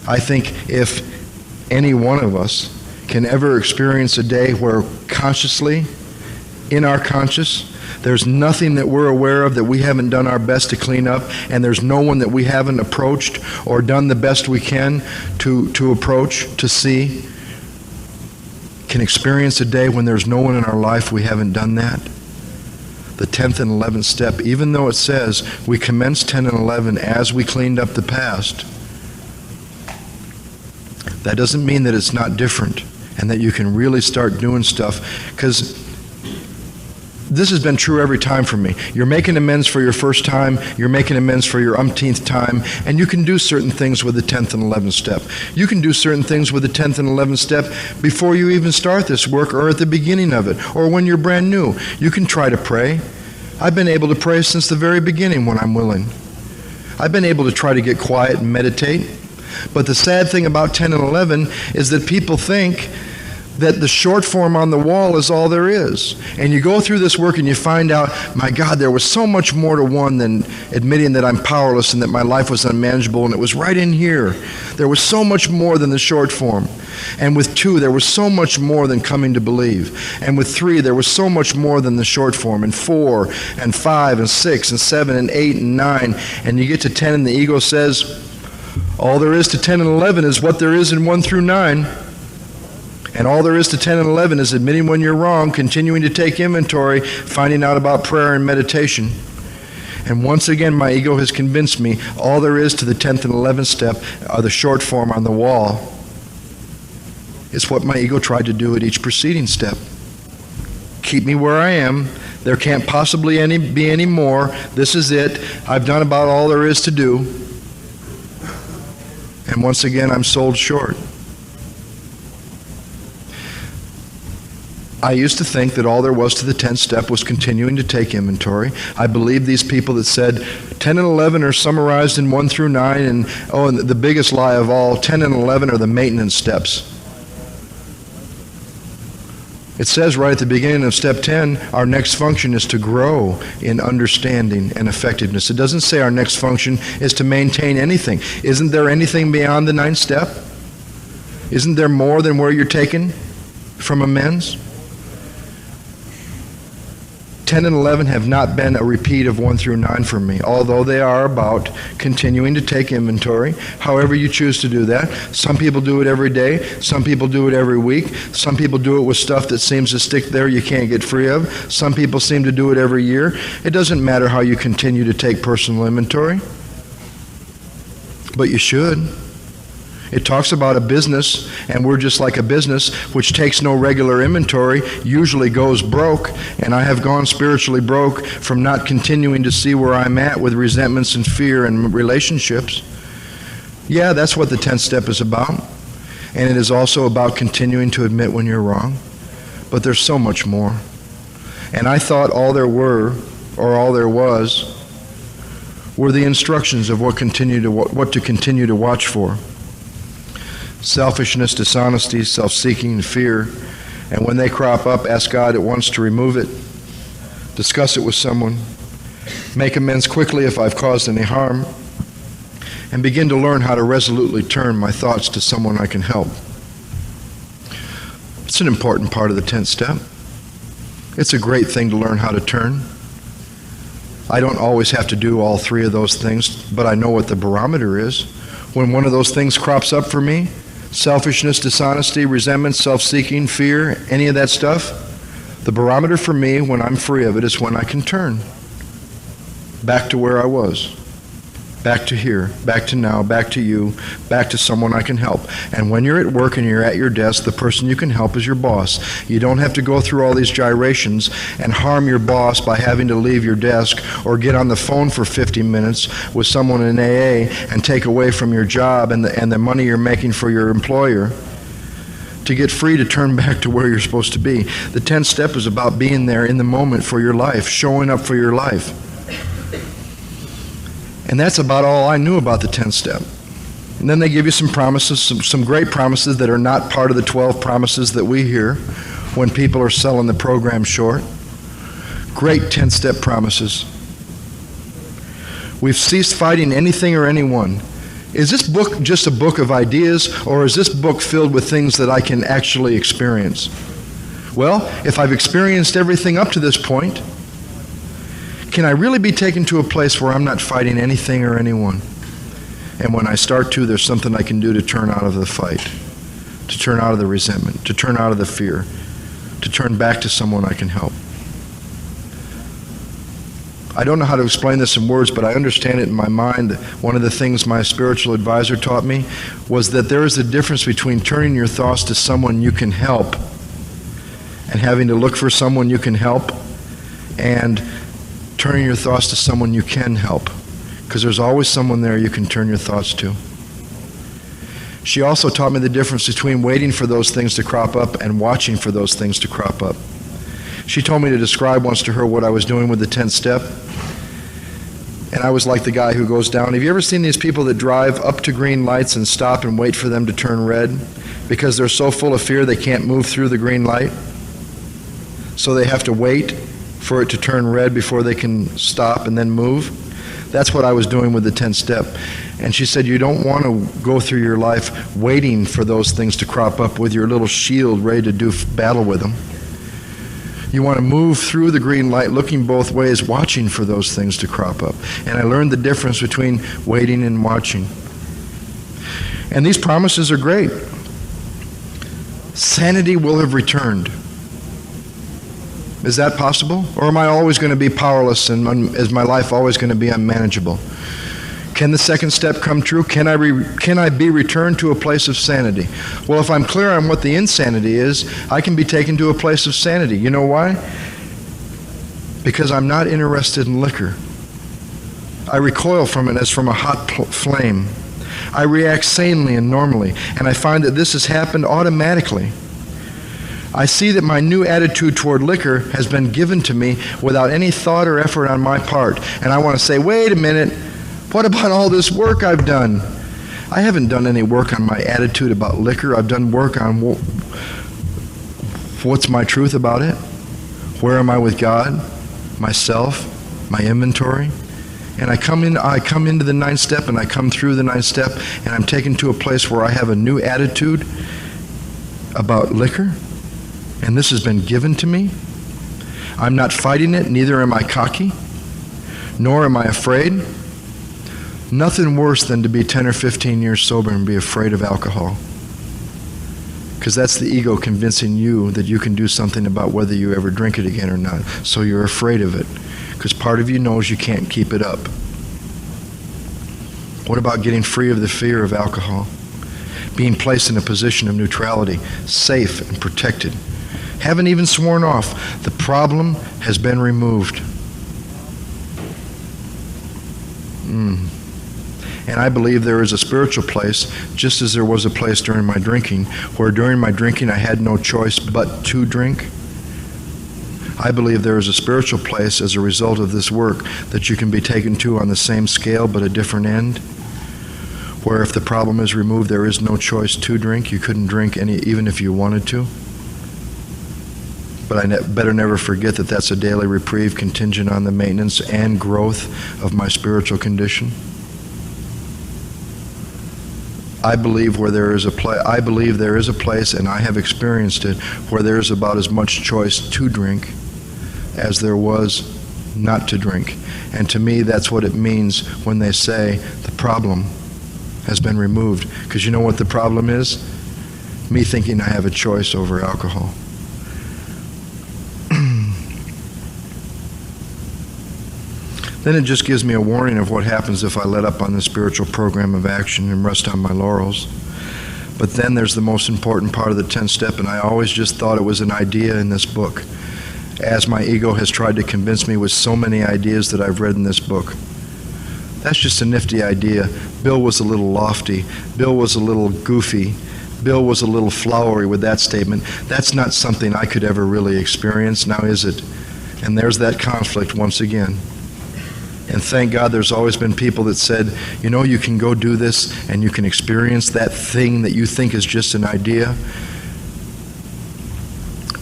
I think if any one of us can ever experience a day where consciously, in our conscious, there's nothing that we're aware of that we haven't done our best to clean up, and there's no one that we haven't approached or done the best we can to approach, to see, can experience a day when there's no one in our life we haven't done that. The 10th and 11th step, even though it says we commenced 10 and 11 as we cleaned up the past, that doesn't mean that it's not different and that you can really start doing stuff, because This has been true every time for me. You're making amends for your first time, you're making amends for your umpteenth time, and you can do certain things with the 10th and 11th step. You can do certain things with the 10th and 11th step before you even start this work or at the beginning of it, or when you're brand new. You can try to pray. I've been able to pray since the very beginning when I'm willing. I've been able to try to get quiet and meditate. But the sad thing about 10 and 11 is that people think that the short form on the wall is all there is. And you go through this work and you find out, my God, there was so much more to one than admitting that I'm powerless and that my life was unmanageable, and it was right in here. There was so much more than the short form. And with 2, there was so much more than coming to believe. And with 3, there was so much more than the short form. And 4, and 5, and 6, and 7, and 8, and 9. And you get to 10 and the ego says, all there is to 10 and 11 is what there is in 1 through 9. And all there is to 10 and 11 is admitting when you're wrong, continuing to take inventory, finding out about prayer and meditation. And once again, my ego has convinced me all there is to the 10th and 11th step are the short form on the wall. It's what my ego tried to do at each preceding step. Keep me where I am. There can't possibly be any more. This is it. I've done about all there is to do. And once again, I'm sold short. I used to think that all there was to the 10th step was continuing to take inventory. I believed these people that said 10 and 11 are summarized in 1 through 9, and the biggest lie of all, 10 and 11 are the maintenance steps. It says right at the beginning of step 10, our next function is to grow in understanding and effectiveness. It doesn't say our next function is to maintain anything. Isn't there anything beyond the 9th step? Isn't there more than where you're taken from amends? 10 and 11 have not been a repeat of 1 through 9 for me, although they are about continuing to take inventory, however you choose to do that. Some people do it every day. Some people do it every week. Some people do it with stuff that seems to stick there you can't get free of. Some people seem to do it every year. It doesn't matter how you continue to take personal inventory, but you should. It talks about a business, and we're just like a business which takes no regular inventory, usually goes broke, and I have gone spiritually broke from not continuing to see where I'm at with resentments and fear and relationships. Yeah, that's what the 10th step is about, and it is also about continuing to admit when you're wrong, but there's so much more. And I thought all there were, or all there was, were the instructions of what to continue to watch for. Selfishness, dishonesty, self-seeking, and fear. And when they crop up, ask God at once to remove it. Discuss it with someone. Make amends quickly if I've caused any harm. And begin to learn how to resolutely turn my thoughts to someone I can help. It's an important part of the 10th step. It's a great thing to learn how to turn. I don't always have to do all 3 of those things, but I know what the barometer is. When one of those things crops up for me, selfishness, dishonesty, resentment, self-seeking, fear, any of that stuff, the barometer for me when I'm free of it is when I can turn back to where I was, back to here, back to now, back to you, back to someone I can help. And when you're at work and you're at your desk, the person you can help is your boss. You don't have to go through all these gyrations and harm your boss by having to leave your desk or get on the phone for 50 minutes with someone in AA and take away from your job and the money you're making for your employer to get free to turn back to where you're supposed to be. The 10th step is about being there in the moment for your life, showing up for your life. And that's about all I knew about the 10th step. And then they give you some promises, some great promises that are not part of the 12 promises that we hear when people are selling the program short. Great 10th step promises. We've ceased fighting anything or anyone. Is this book just a book of ideas, or is this book filled with things that I can actually experience? Well, if I've experienced everything up to this point, can I really be taken to a place where I'm not fighting anything or anyone? And when I start to, there's something I can do to turn out of the fight, to turn out of the resentment, to turn out of the fear, to turn back to someone I can help. I don't know how to explain this in words, but I understand it in my mind. One of the things my spiritual advisor taught me was that there is a difference between turning your thoughts to someone you can help and having to look for someone you can help and turning your thoughts to someone you can help, because there's always someone there you can turn your thoughts to. She also taught me the difference between waiting for those things to crop up and watching for those things to crop up. She told me to describe once to her what I was doing with the 10th step, and I was like the guy who goes down. Have you ever seen these people that drive up to green lights and stop and wait for them to turn red because they're so full of fear they can't move through the green light? So they have to wait for it to turn red before they can stop and then move. That's what I was doing with the 10th step. And she said, you don't want to go through your life waiting for those things to crop up with your little shield ready to do battle with them. You want to move through the green light, looking both ways, watching for those things to crop up. And I learned the difference between waiting and watching. And these promises are great. Sanity will have returned. Is that possible? Or am I always going to be powerless, and is my life always going to be unmanageable? Can the second step come true? Can I be returned to a place of sanity? Well, if I'm clear on what the insanity is, I can be taken to a place of sanity. You know why? Because I'm not interested in liquor. I recoil from it as from a hot flame. I react sanely and normally, and I find that this has happened automatically. I see that my new attitude toward liquor has been given to me without any thought or effort on my part. And I want to say, wait a minute, what about all this work I've done? I haven't done any work on my attitude about liquor. I've done work on what's my truth about it? Where am I with God, myself, my inventory? And I come into the 9th step, and I come through the 9th step, and I'm taken to a place where I have a new attitude about liquor. And this has been given to me. I'm not fighting it, neither am I cocky, nor am I afraid. Nothing worse than to be 10 or 15 years sober and be afraid of alcohol. Because that's the ego convincing you that you can do something about whether you ever drink it again or not. So you're afraid of it, because part of you knows you can't keep it up. What about getting free of the fear of alcohol? Being placed in a position of neutrality, safe and protected. Haven't even sworn off. The problem has been removed. And I believe there is a spiritual place, just as there was a place during my drinking, where during my drinking I had no choice but to drink. I believe there is a spiritual place as a result of this work that you can be taken to on the same scale but a different end, where if the problem is removed, there is no choice to drink. You couldn't drink any, even if you wanted to. But I better never forget that that's a daily reprieve contingent on the maintenance and growth of my spiritual condition. I believe there is a place, and I have experienced it, where there is about as much choice to drink as there was not to drink. And to me, that's what it means when they say the problem has been removed. Because you know what the problem is? Me thinking I have a choice over alcohol. Then it just gives me a warning of what happens if I let up on the spiritual program of action and rest on my laurels. But then there's the most important part of the 10th step, and I always just thought it was an idea in this book, as my ego has tried to convince me with so many ideas that I've read in this book. That's just a nifty idea. Bill was a little lofty. Bill was a little goofy. Bill was a little flowery with that statement. That's not something I could ever really experience, now is it? And there's that conflict once again. And thank God there's always been people that said, you know, you can go do this and you can experience that thing that you think is just an idea.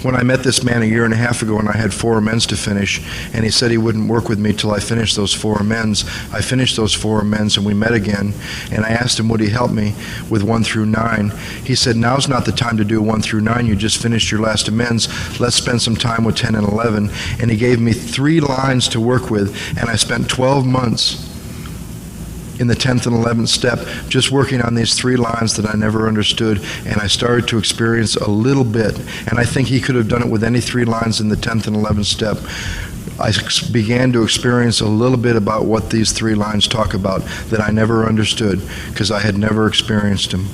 When I met this man a year and a half ago and I had 4 amends to finish, and he said he wouldn't work with me till I finished those 4 amends, I finished those 4 amends and we met again, and I asked him would he help me with 1 through 9. He said, now's not the time to do 1 through 9, you just finished your last amends, let's spend some time with 10 and 11. And he gave me 3 lines to work with, and I spent 12 months in the 10th and 11th step, just working on these 3 lines that I never understood, and I started to experience a little bit, and I think he could have done it with any 3 lines in the 10th and 11th step. I began to experience a little bit about what these 3 lines talk about that I never understood, because I had never experienced them.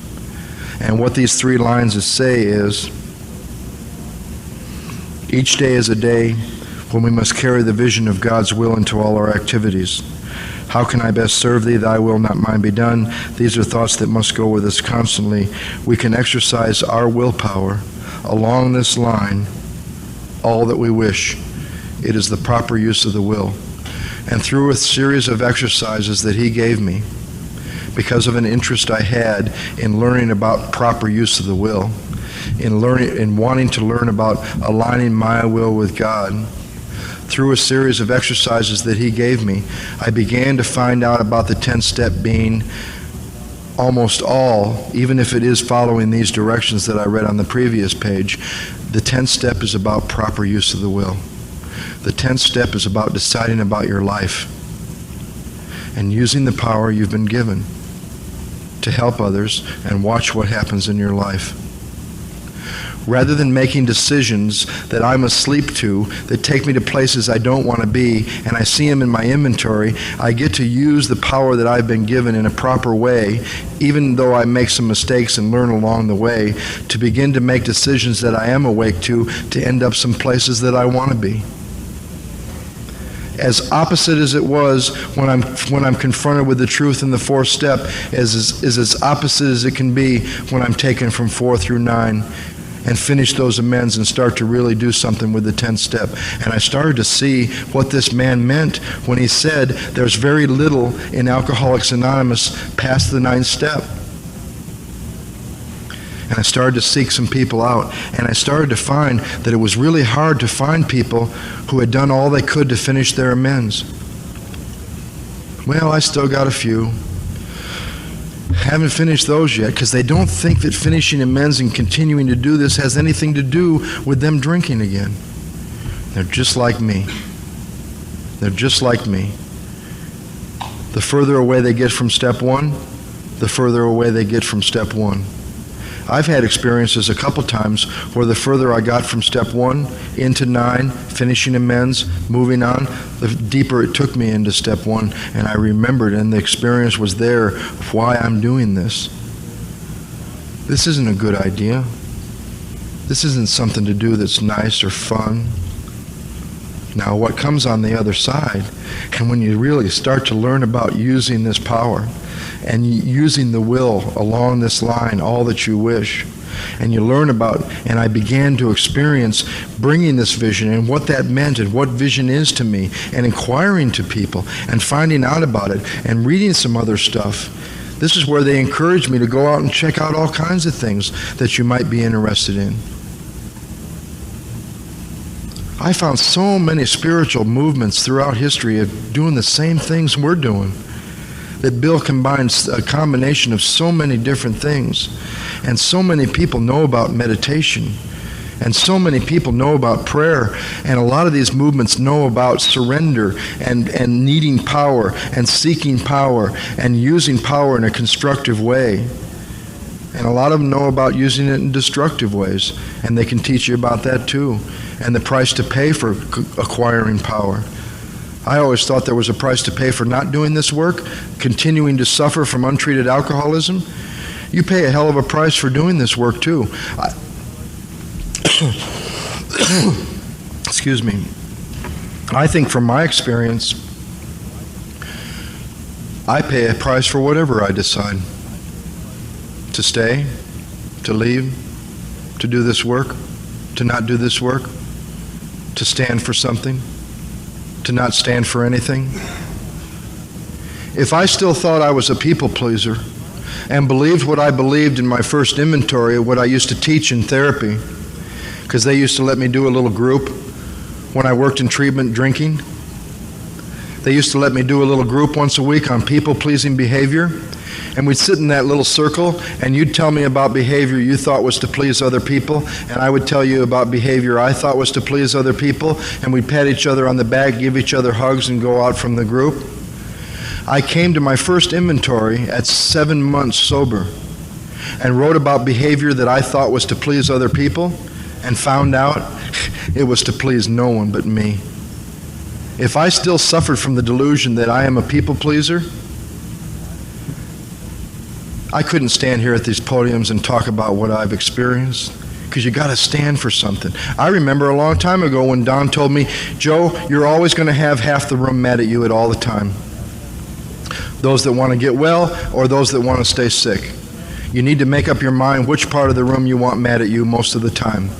And what these 3 lines say is, each day is a day when we must carry the vision of God's will into all our activities. How can I best serve thee? Thy will, not mine, be done. These are thoughts that must go with us constantly. We can exercise our willpower along this line all that we wish. It is the proper use of the will. And through a series of exercises that he gave me, because of an interest I had in learning about proper use of the will, in wanting to learn about aligning my will with God, through a series of exercises that he gave me, I began to find out about the 10-step being almost all, even if it is following these directions that I read on the previous page, the 10th step is about proper use of the will. The 10th step is about deciding about your life and using the power you've been given to help others and watch what happens in your life. Rather than making decisions that I'm asleep to, that take me to places I don't want to be, and I see them in my inventory, I get to use the power that I've been given in a proper way, even though I make some mistakes and learn along the way, to begin to make decisions that I am awake to end up some places that I want to be. As opposite as it was when I'm confronted with the truth in the fourth step, is as opposite as it can be when I'm taken from 4 through 9 and finish those amends and start to really do something with the 10th step. And I started to see what this man meant when he said there's very little in Alcoholics Anonymous past the 9th step. And I started to seek some people out, and I started to find that it was really hard to find people who had done all they could to finish their amends. Well, I still got a few. Haven't finished those yet, because they don't think that finishing amends and continuing to do this has anything to do with them drinking again. They're just like me. They're just like me. The further away they get from step 1, the further away they get from step 1. I've had experiences a couple times where the further I got from step 1 into 9, finishing amends, moving on, the deeper it took me into step 1, and I remembered, and the experience was there of why I'm doing this. This isn't a good idea. This isn't something to do that's nice or fun. Now, what comes on the other side, and when you really start to learn about using this power, and using the will along this line, all that you wish, and you learn about, and I began to experience bringing this vision and what that meant and what vision is to me, and inquiring to people and finding out about it and reading some other stuff. This is where they encouraged me to go out and check out all kinds of things that you might be interested in. I found so many spiritual movements throughout history of doing the same things we're doing. That Bill combines a combination of so many different things. And so many people know about meditation. And so many people know about prayer. And a lot of these movements know about surrender and needing power and seeking power and using power in a constructive way. And a lot of them know about using it in destructive ways. And they can teach you about that too. And the price to pay for acquiring power. I always thought there was a price to pay for not doing this work, continuing to suffer from untreated alcoholism. You pay a hell of a price for doing this work too. Excuse me. I think from my experience, I pay a price for whatever I decide. To stay, to leave, to do this work, to not do this work, to stand for something, to not stand for anything. If I still thought I was a people pleaser and believed what I believed in my first inventory of what I used to teach in therapy, because they used to let me do a little group when I worked in treatment drinking. They used to let me do a little group once a week on people-pleasing behavior. And we'd sit in that little circle, and you'd tell me about behavior you thought was to please other people, and I would tell you about behavior I thought was to please other people, and we'd pat each other on the back, give each other hugs, and go out from the group. I came to my first inventory at 7 months sober and wrote about behavior that I thought was to please other people, and found out it was to please no one but me. If I still suffered from the delusion that I am a people pleaser, I couldn't stand here at these podiums and talk about what I've experienced. because you got to stand for something. I remember a long time ago when Don told me, Joe, you're always going to have half the room mad at you at all the time. Those that want to get well or those that want to stay sick. You need to make up your mind which part of the room you want mad at you most of the time.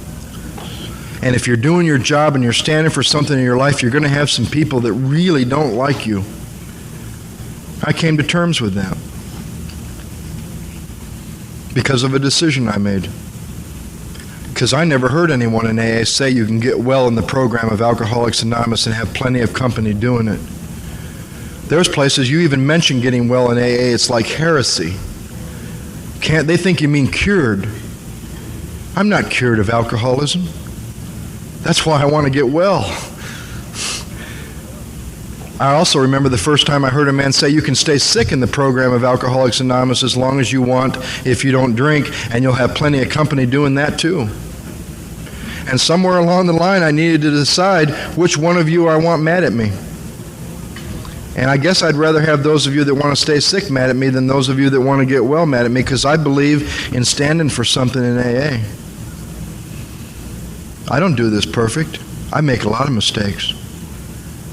And if you're doing your job and you're standing for something in your life, you're going to have some people that really don't like you. I came to terms with that because of a decision I made. Because I never heard anyone in AA say you can get well in the program of Alcoholics Anonymous and have plenty of company doing it. There's places you even mention getting well in AA, it's like heresy. They think you mean cured. I'm not cured of alcoholism. That's why I want to get well. I also remember the first time I heard a man say you can stay sick in the program of Alcoholics Anonymous as long as you want if you don't drink, and you'll have plenty of company doing that too. And somewhere along the line I needed to decide which one of you I want mad at me. And I guess I'd rather have those of you that want to stay sick mad at me than those of you that want to get well mad at me, because I believe in standing for something in AA. I don't do this perfect. I make a lot of mistakes.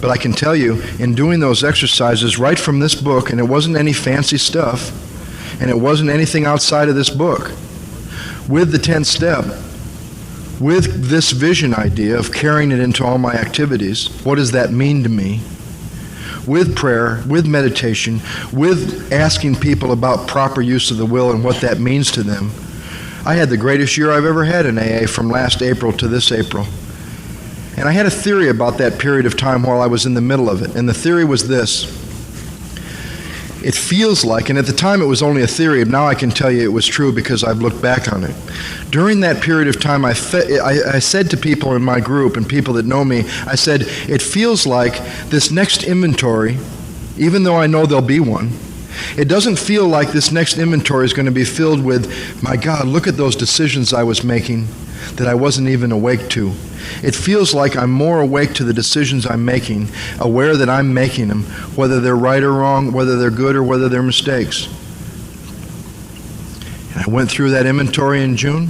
But I can tell you, in doing those exercises right from this book, and it wasn't any fancy stuff, and it wasn't anything outside of this book, with the 10th step, with this vision idea of carrying it into all my activities, what does that mean to me? With prayer, with meditation, with asking people about proper use of the will and what that means to them, I had the greatest year I've ever had in AA from last April to this April. And I had a theory about that period of time while I was in the middle of it. And the theory was this. It feels like, and at the time it was only a theory, but now I can tell you it was true because I've looked back on it. During that period of time, I said to people in my group and people that know me, I said, it feels like this next inventory, even though I know there'll be one, it doesn't feel like this next inventory is going to be filled with, my God, look at those decisions I was making that I wasn't even awake to. It feels like I'm more awake to the decisions I'm making, aware that I'm making them, whether they're right or wrong, whether they're good or whether they're mistakes. And I went through that inventory in June,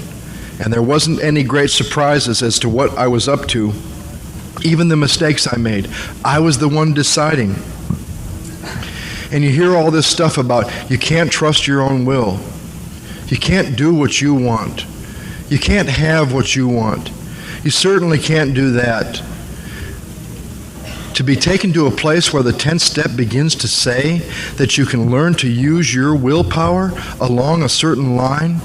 and there wasn't any great surprises as to what I was up to, even the mistakes I made. I was the one deciding. And you hear all this stuff about you can't trust your own will. You can't do what you want. You can't have what you want. You certainly can't do that. To be taken to a place where the 10th step begins to say that you can learn to use your willpower along a certain line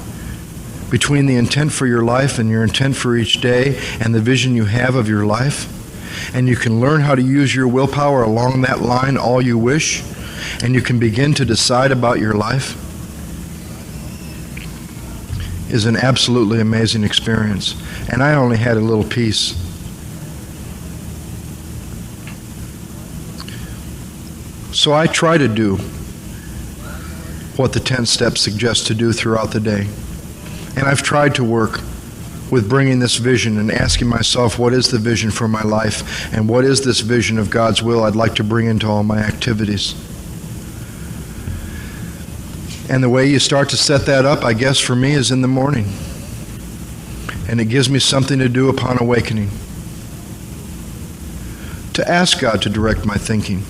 between the intent for your life and your intent for each day and the vision you have of your life, and you can learn how to use your willpower along that line all you wish, and you can begin to decide about your life, is an absolutely amazing experience. And I only had a little piece. So I try to do what the 10th step suggests to do throughout the day. And I've tried to work with bringing this vision and asking myself, what is the vision for my life? And what is this vision of God's will I'd like to bring into all my activities? And the way you start to set that up, I guess for me, is in the morning. And it gives me something to do upon awakening. To ask God to direct my thinking,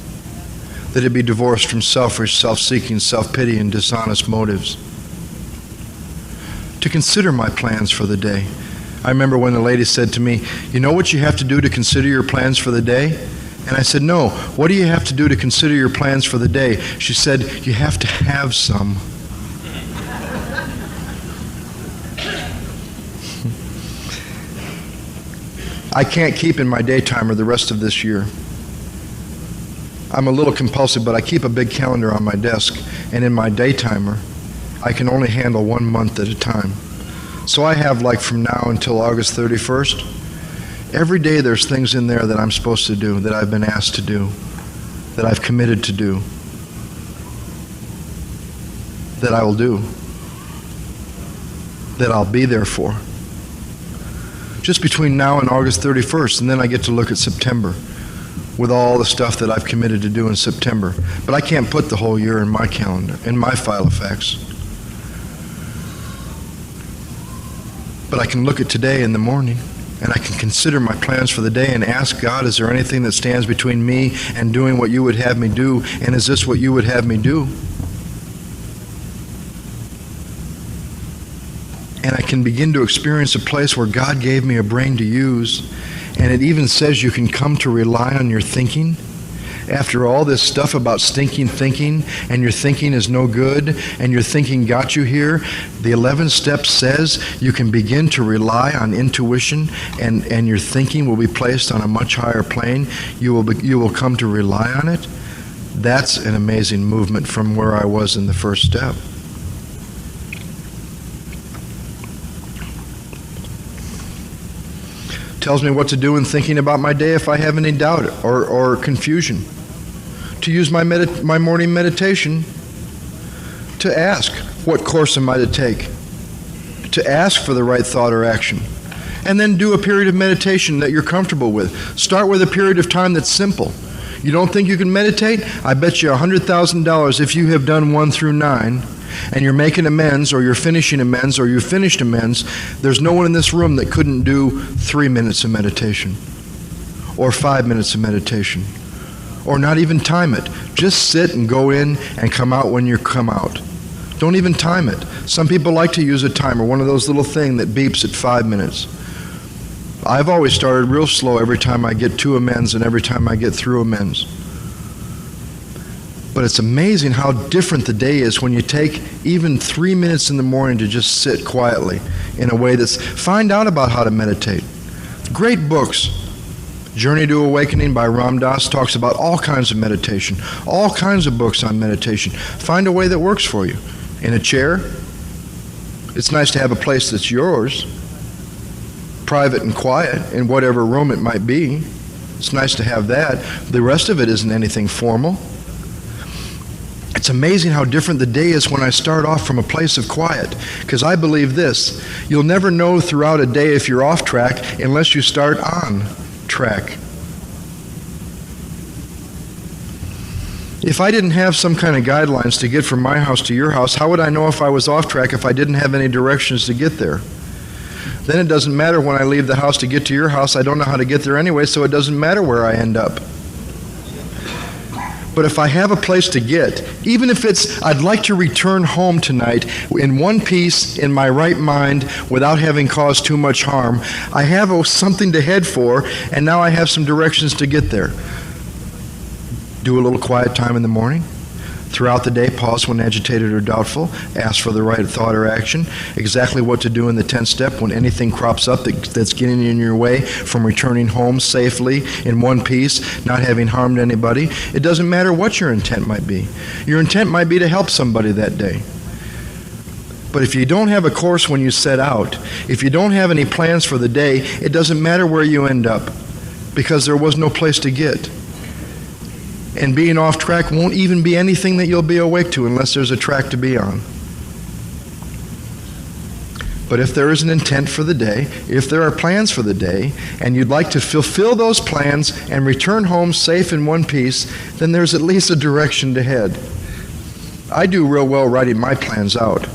that it be divorced from selfish, self-seeking, self-pity, and dishonest motives. To consider my plans for the day. I remember when the lady said to me, you know what you have to do to consider your plans for the day? And I said, no, what do you have to do to consider your plans for the day? She said, you have to have some. I can't keep in my day timer the rest of this year. I'm a little compulsive, but I keep a big calendar on my desk, and in my day timer, I can only handle 1 month at a time. So I have, like, from now until August 31st, every day there's things in there that I'm supposed to do, that I've been asked to do, that I've committed to do, that I will do, that I'll be there for. Just between now and August 31st, and then I get to look at September with all the stuff that I've committed to do in September. But I can't put the whole year in my calendar, in my file of facts. But I can look at today in the morning, and I can consider my plans for the day and ask God, is there anything that stands between me and doing what you would have me do? And is this what you would have me do? And I can begin to experience a place where God gave me a brain to use. And it even says you can come to rely on your thinking. After all this stuff about stinking thinking, and your thinking is no good, and your thinking got you here, the 11 steps says you can begin to rely on intuition, and your thinking will be placed on a much higher plane. You will come to rely on it. That's an amazing movement from where I was in the first step. Tells me what to do in thinking about my day if I have any doubt or confusion. To use my morning meditation to ask, what course am I to take? To ask for the right thought or action. And then do a period of meditation that you're comfortable with. Start with a period of time that's simple. You don't think you can meditate? I bet you $100,000 if you have done 1 through 9, and you're making amends, or you're finishing amends, or you finished amends, there's no one in this room that couldn't do 3 minutes of meditation, or 5 minutes of meditation, or not even time it. Just sit and go in and come out when you come out. Don't even time it. Some people like to use a timer, one of those little things that beeps at 5 minutes. I've always started real slow every time I get to amends and every time I get through amends. But it's amazing how different the day is when you take even 3 minutes in the morning to just sit quietly in a way that's, find out about how to meditate. Great books. Journey to Awakening by Ram Dass talks about all kinds of meditation, all kinds of books on meditation. Find a way that works for you. In a chair, it's nice to have a place that's yours, private and quiet, in whatever room it might be. It's nice to have that. The rest of it isn't anything formal. It's amazing how different the day is when I start off from a place of quiet. Because I believe this, you'll never know throughout a day if you're off track unless you start on track. If I didn't have some kind of guidelines to get from my house to your house, how would I know if I was off track if I didn't have any directions to get there? Then it doesn't matter when I leave the house to get to your house. I don't know how to get there anyway, so it doesn't matter where I end up. But if I have a place to get, even if it's, I'd like to return home tonight in one piece, in my right mind, without having caused too much harm, I have something to head for, and now I have some directions to get there. Do a little quiet time in the morning. Throughout the day, pause when agitated or doubtful. Ask for the right thought or action. Exactly what to do in the 10th step when anything crops up that's getting in your way from returning home safely in one piece, not having harmed anybody. It doesn't matter what your intent might be. Your intent might be to help somebody that day. But if you don't have a course when you set out, if you don't have any plans for the day, it doesn't matter where you end up, because there was no place to get. And being off track won't even be anything that you'll be awake to unless there's a track to be on. But if there is an intent for the day, if there are plans for the day, and you'd like to fulfill those plans and return home safe in one piece, then there's at least a direction to head. I do real well writing my plans out.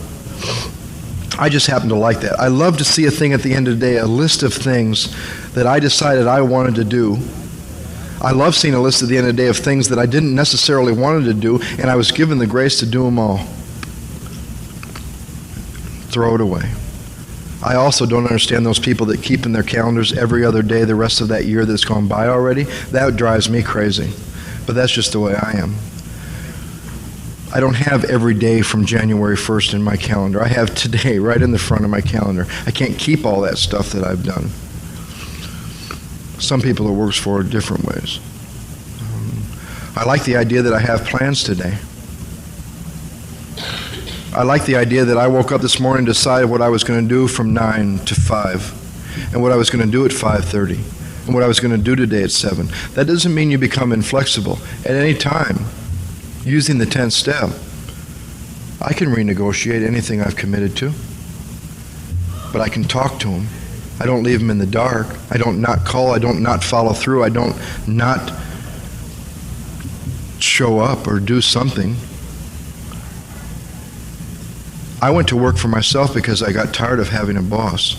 I just happen to like that. I love to see a thing at the end of the day, a list of things that I decided I wanted to do. I love seeing a list at the end of the day of things that I didn't necessarily wanted to do, and I was given the grace to do them all. Throw it away. I also don't understand those people that keep in their calendars every other day the rest of that year that's gone by already. That drives me crazy. But that's just the way I am. I don't have every day from January 1st in my calendar. I have today right in the front of my calendar. I can't keep all that stuff that I've done. Some people it works for different ways. I like the idea that I have plans today. I like the idea that I woke up this morning and decided what I was going to do from 9 to 5, and what I was going to do at 5:30, and what I was going to do today at 7. That doesn't mean you become inflexible. At any time, using the 10th step, I can renegotiate anything I've committed to, but I can talk to them. I don't leave them in the dark. I don't not call. I don't not follow through. I don't not show up or do something. I went to work for myself because I got tired of having a boss.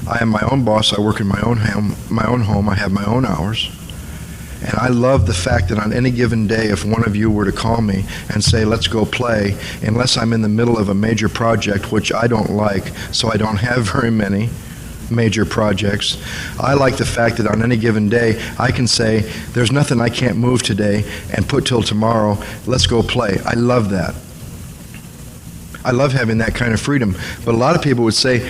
I am my own boss. I work in my own home. I have my own hours. And I love the fact that on any given day, if one of you were to call me and say, let's go play, unless I'm in the middle of a major project, which I don't like, so I don't have very many major projects, I like the fact that on any given day, I can say, there's nothing I can't move today and put till tomorrow, let's go play. I love that. I love having that kind of freedom. But a lot of people would say,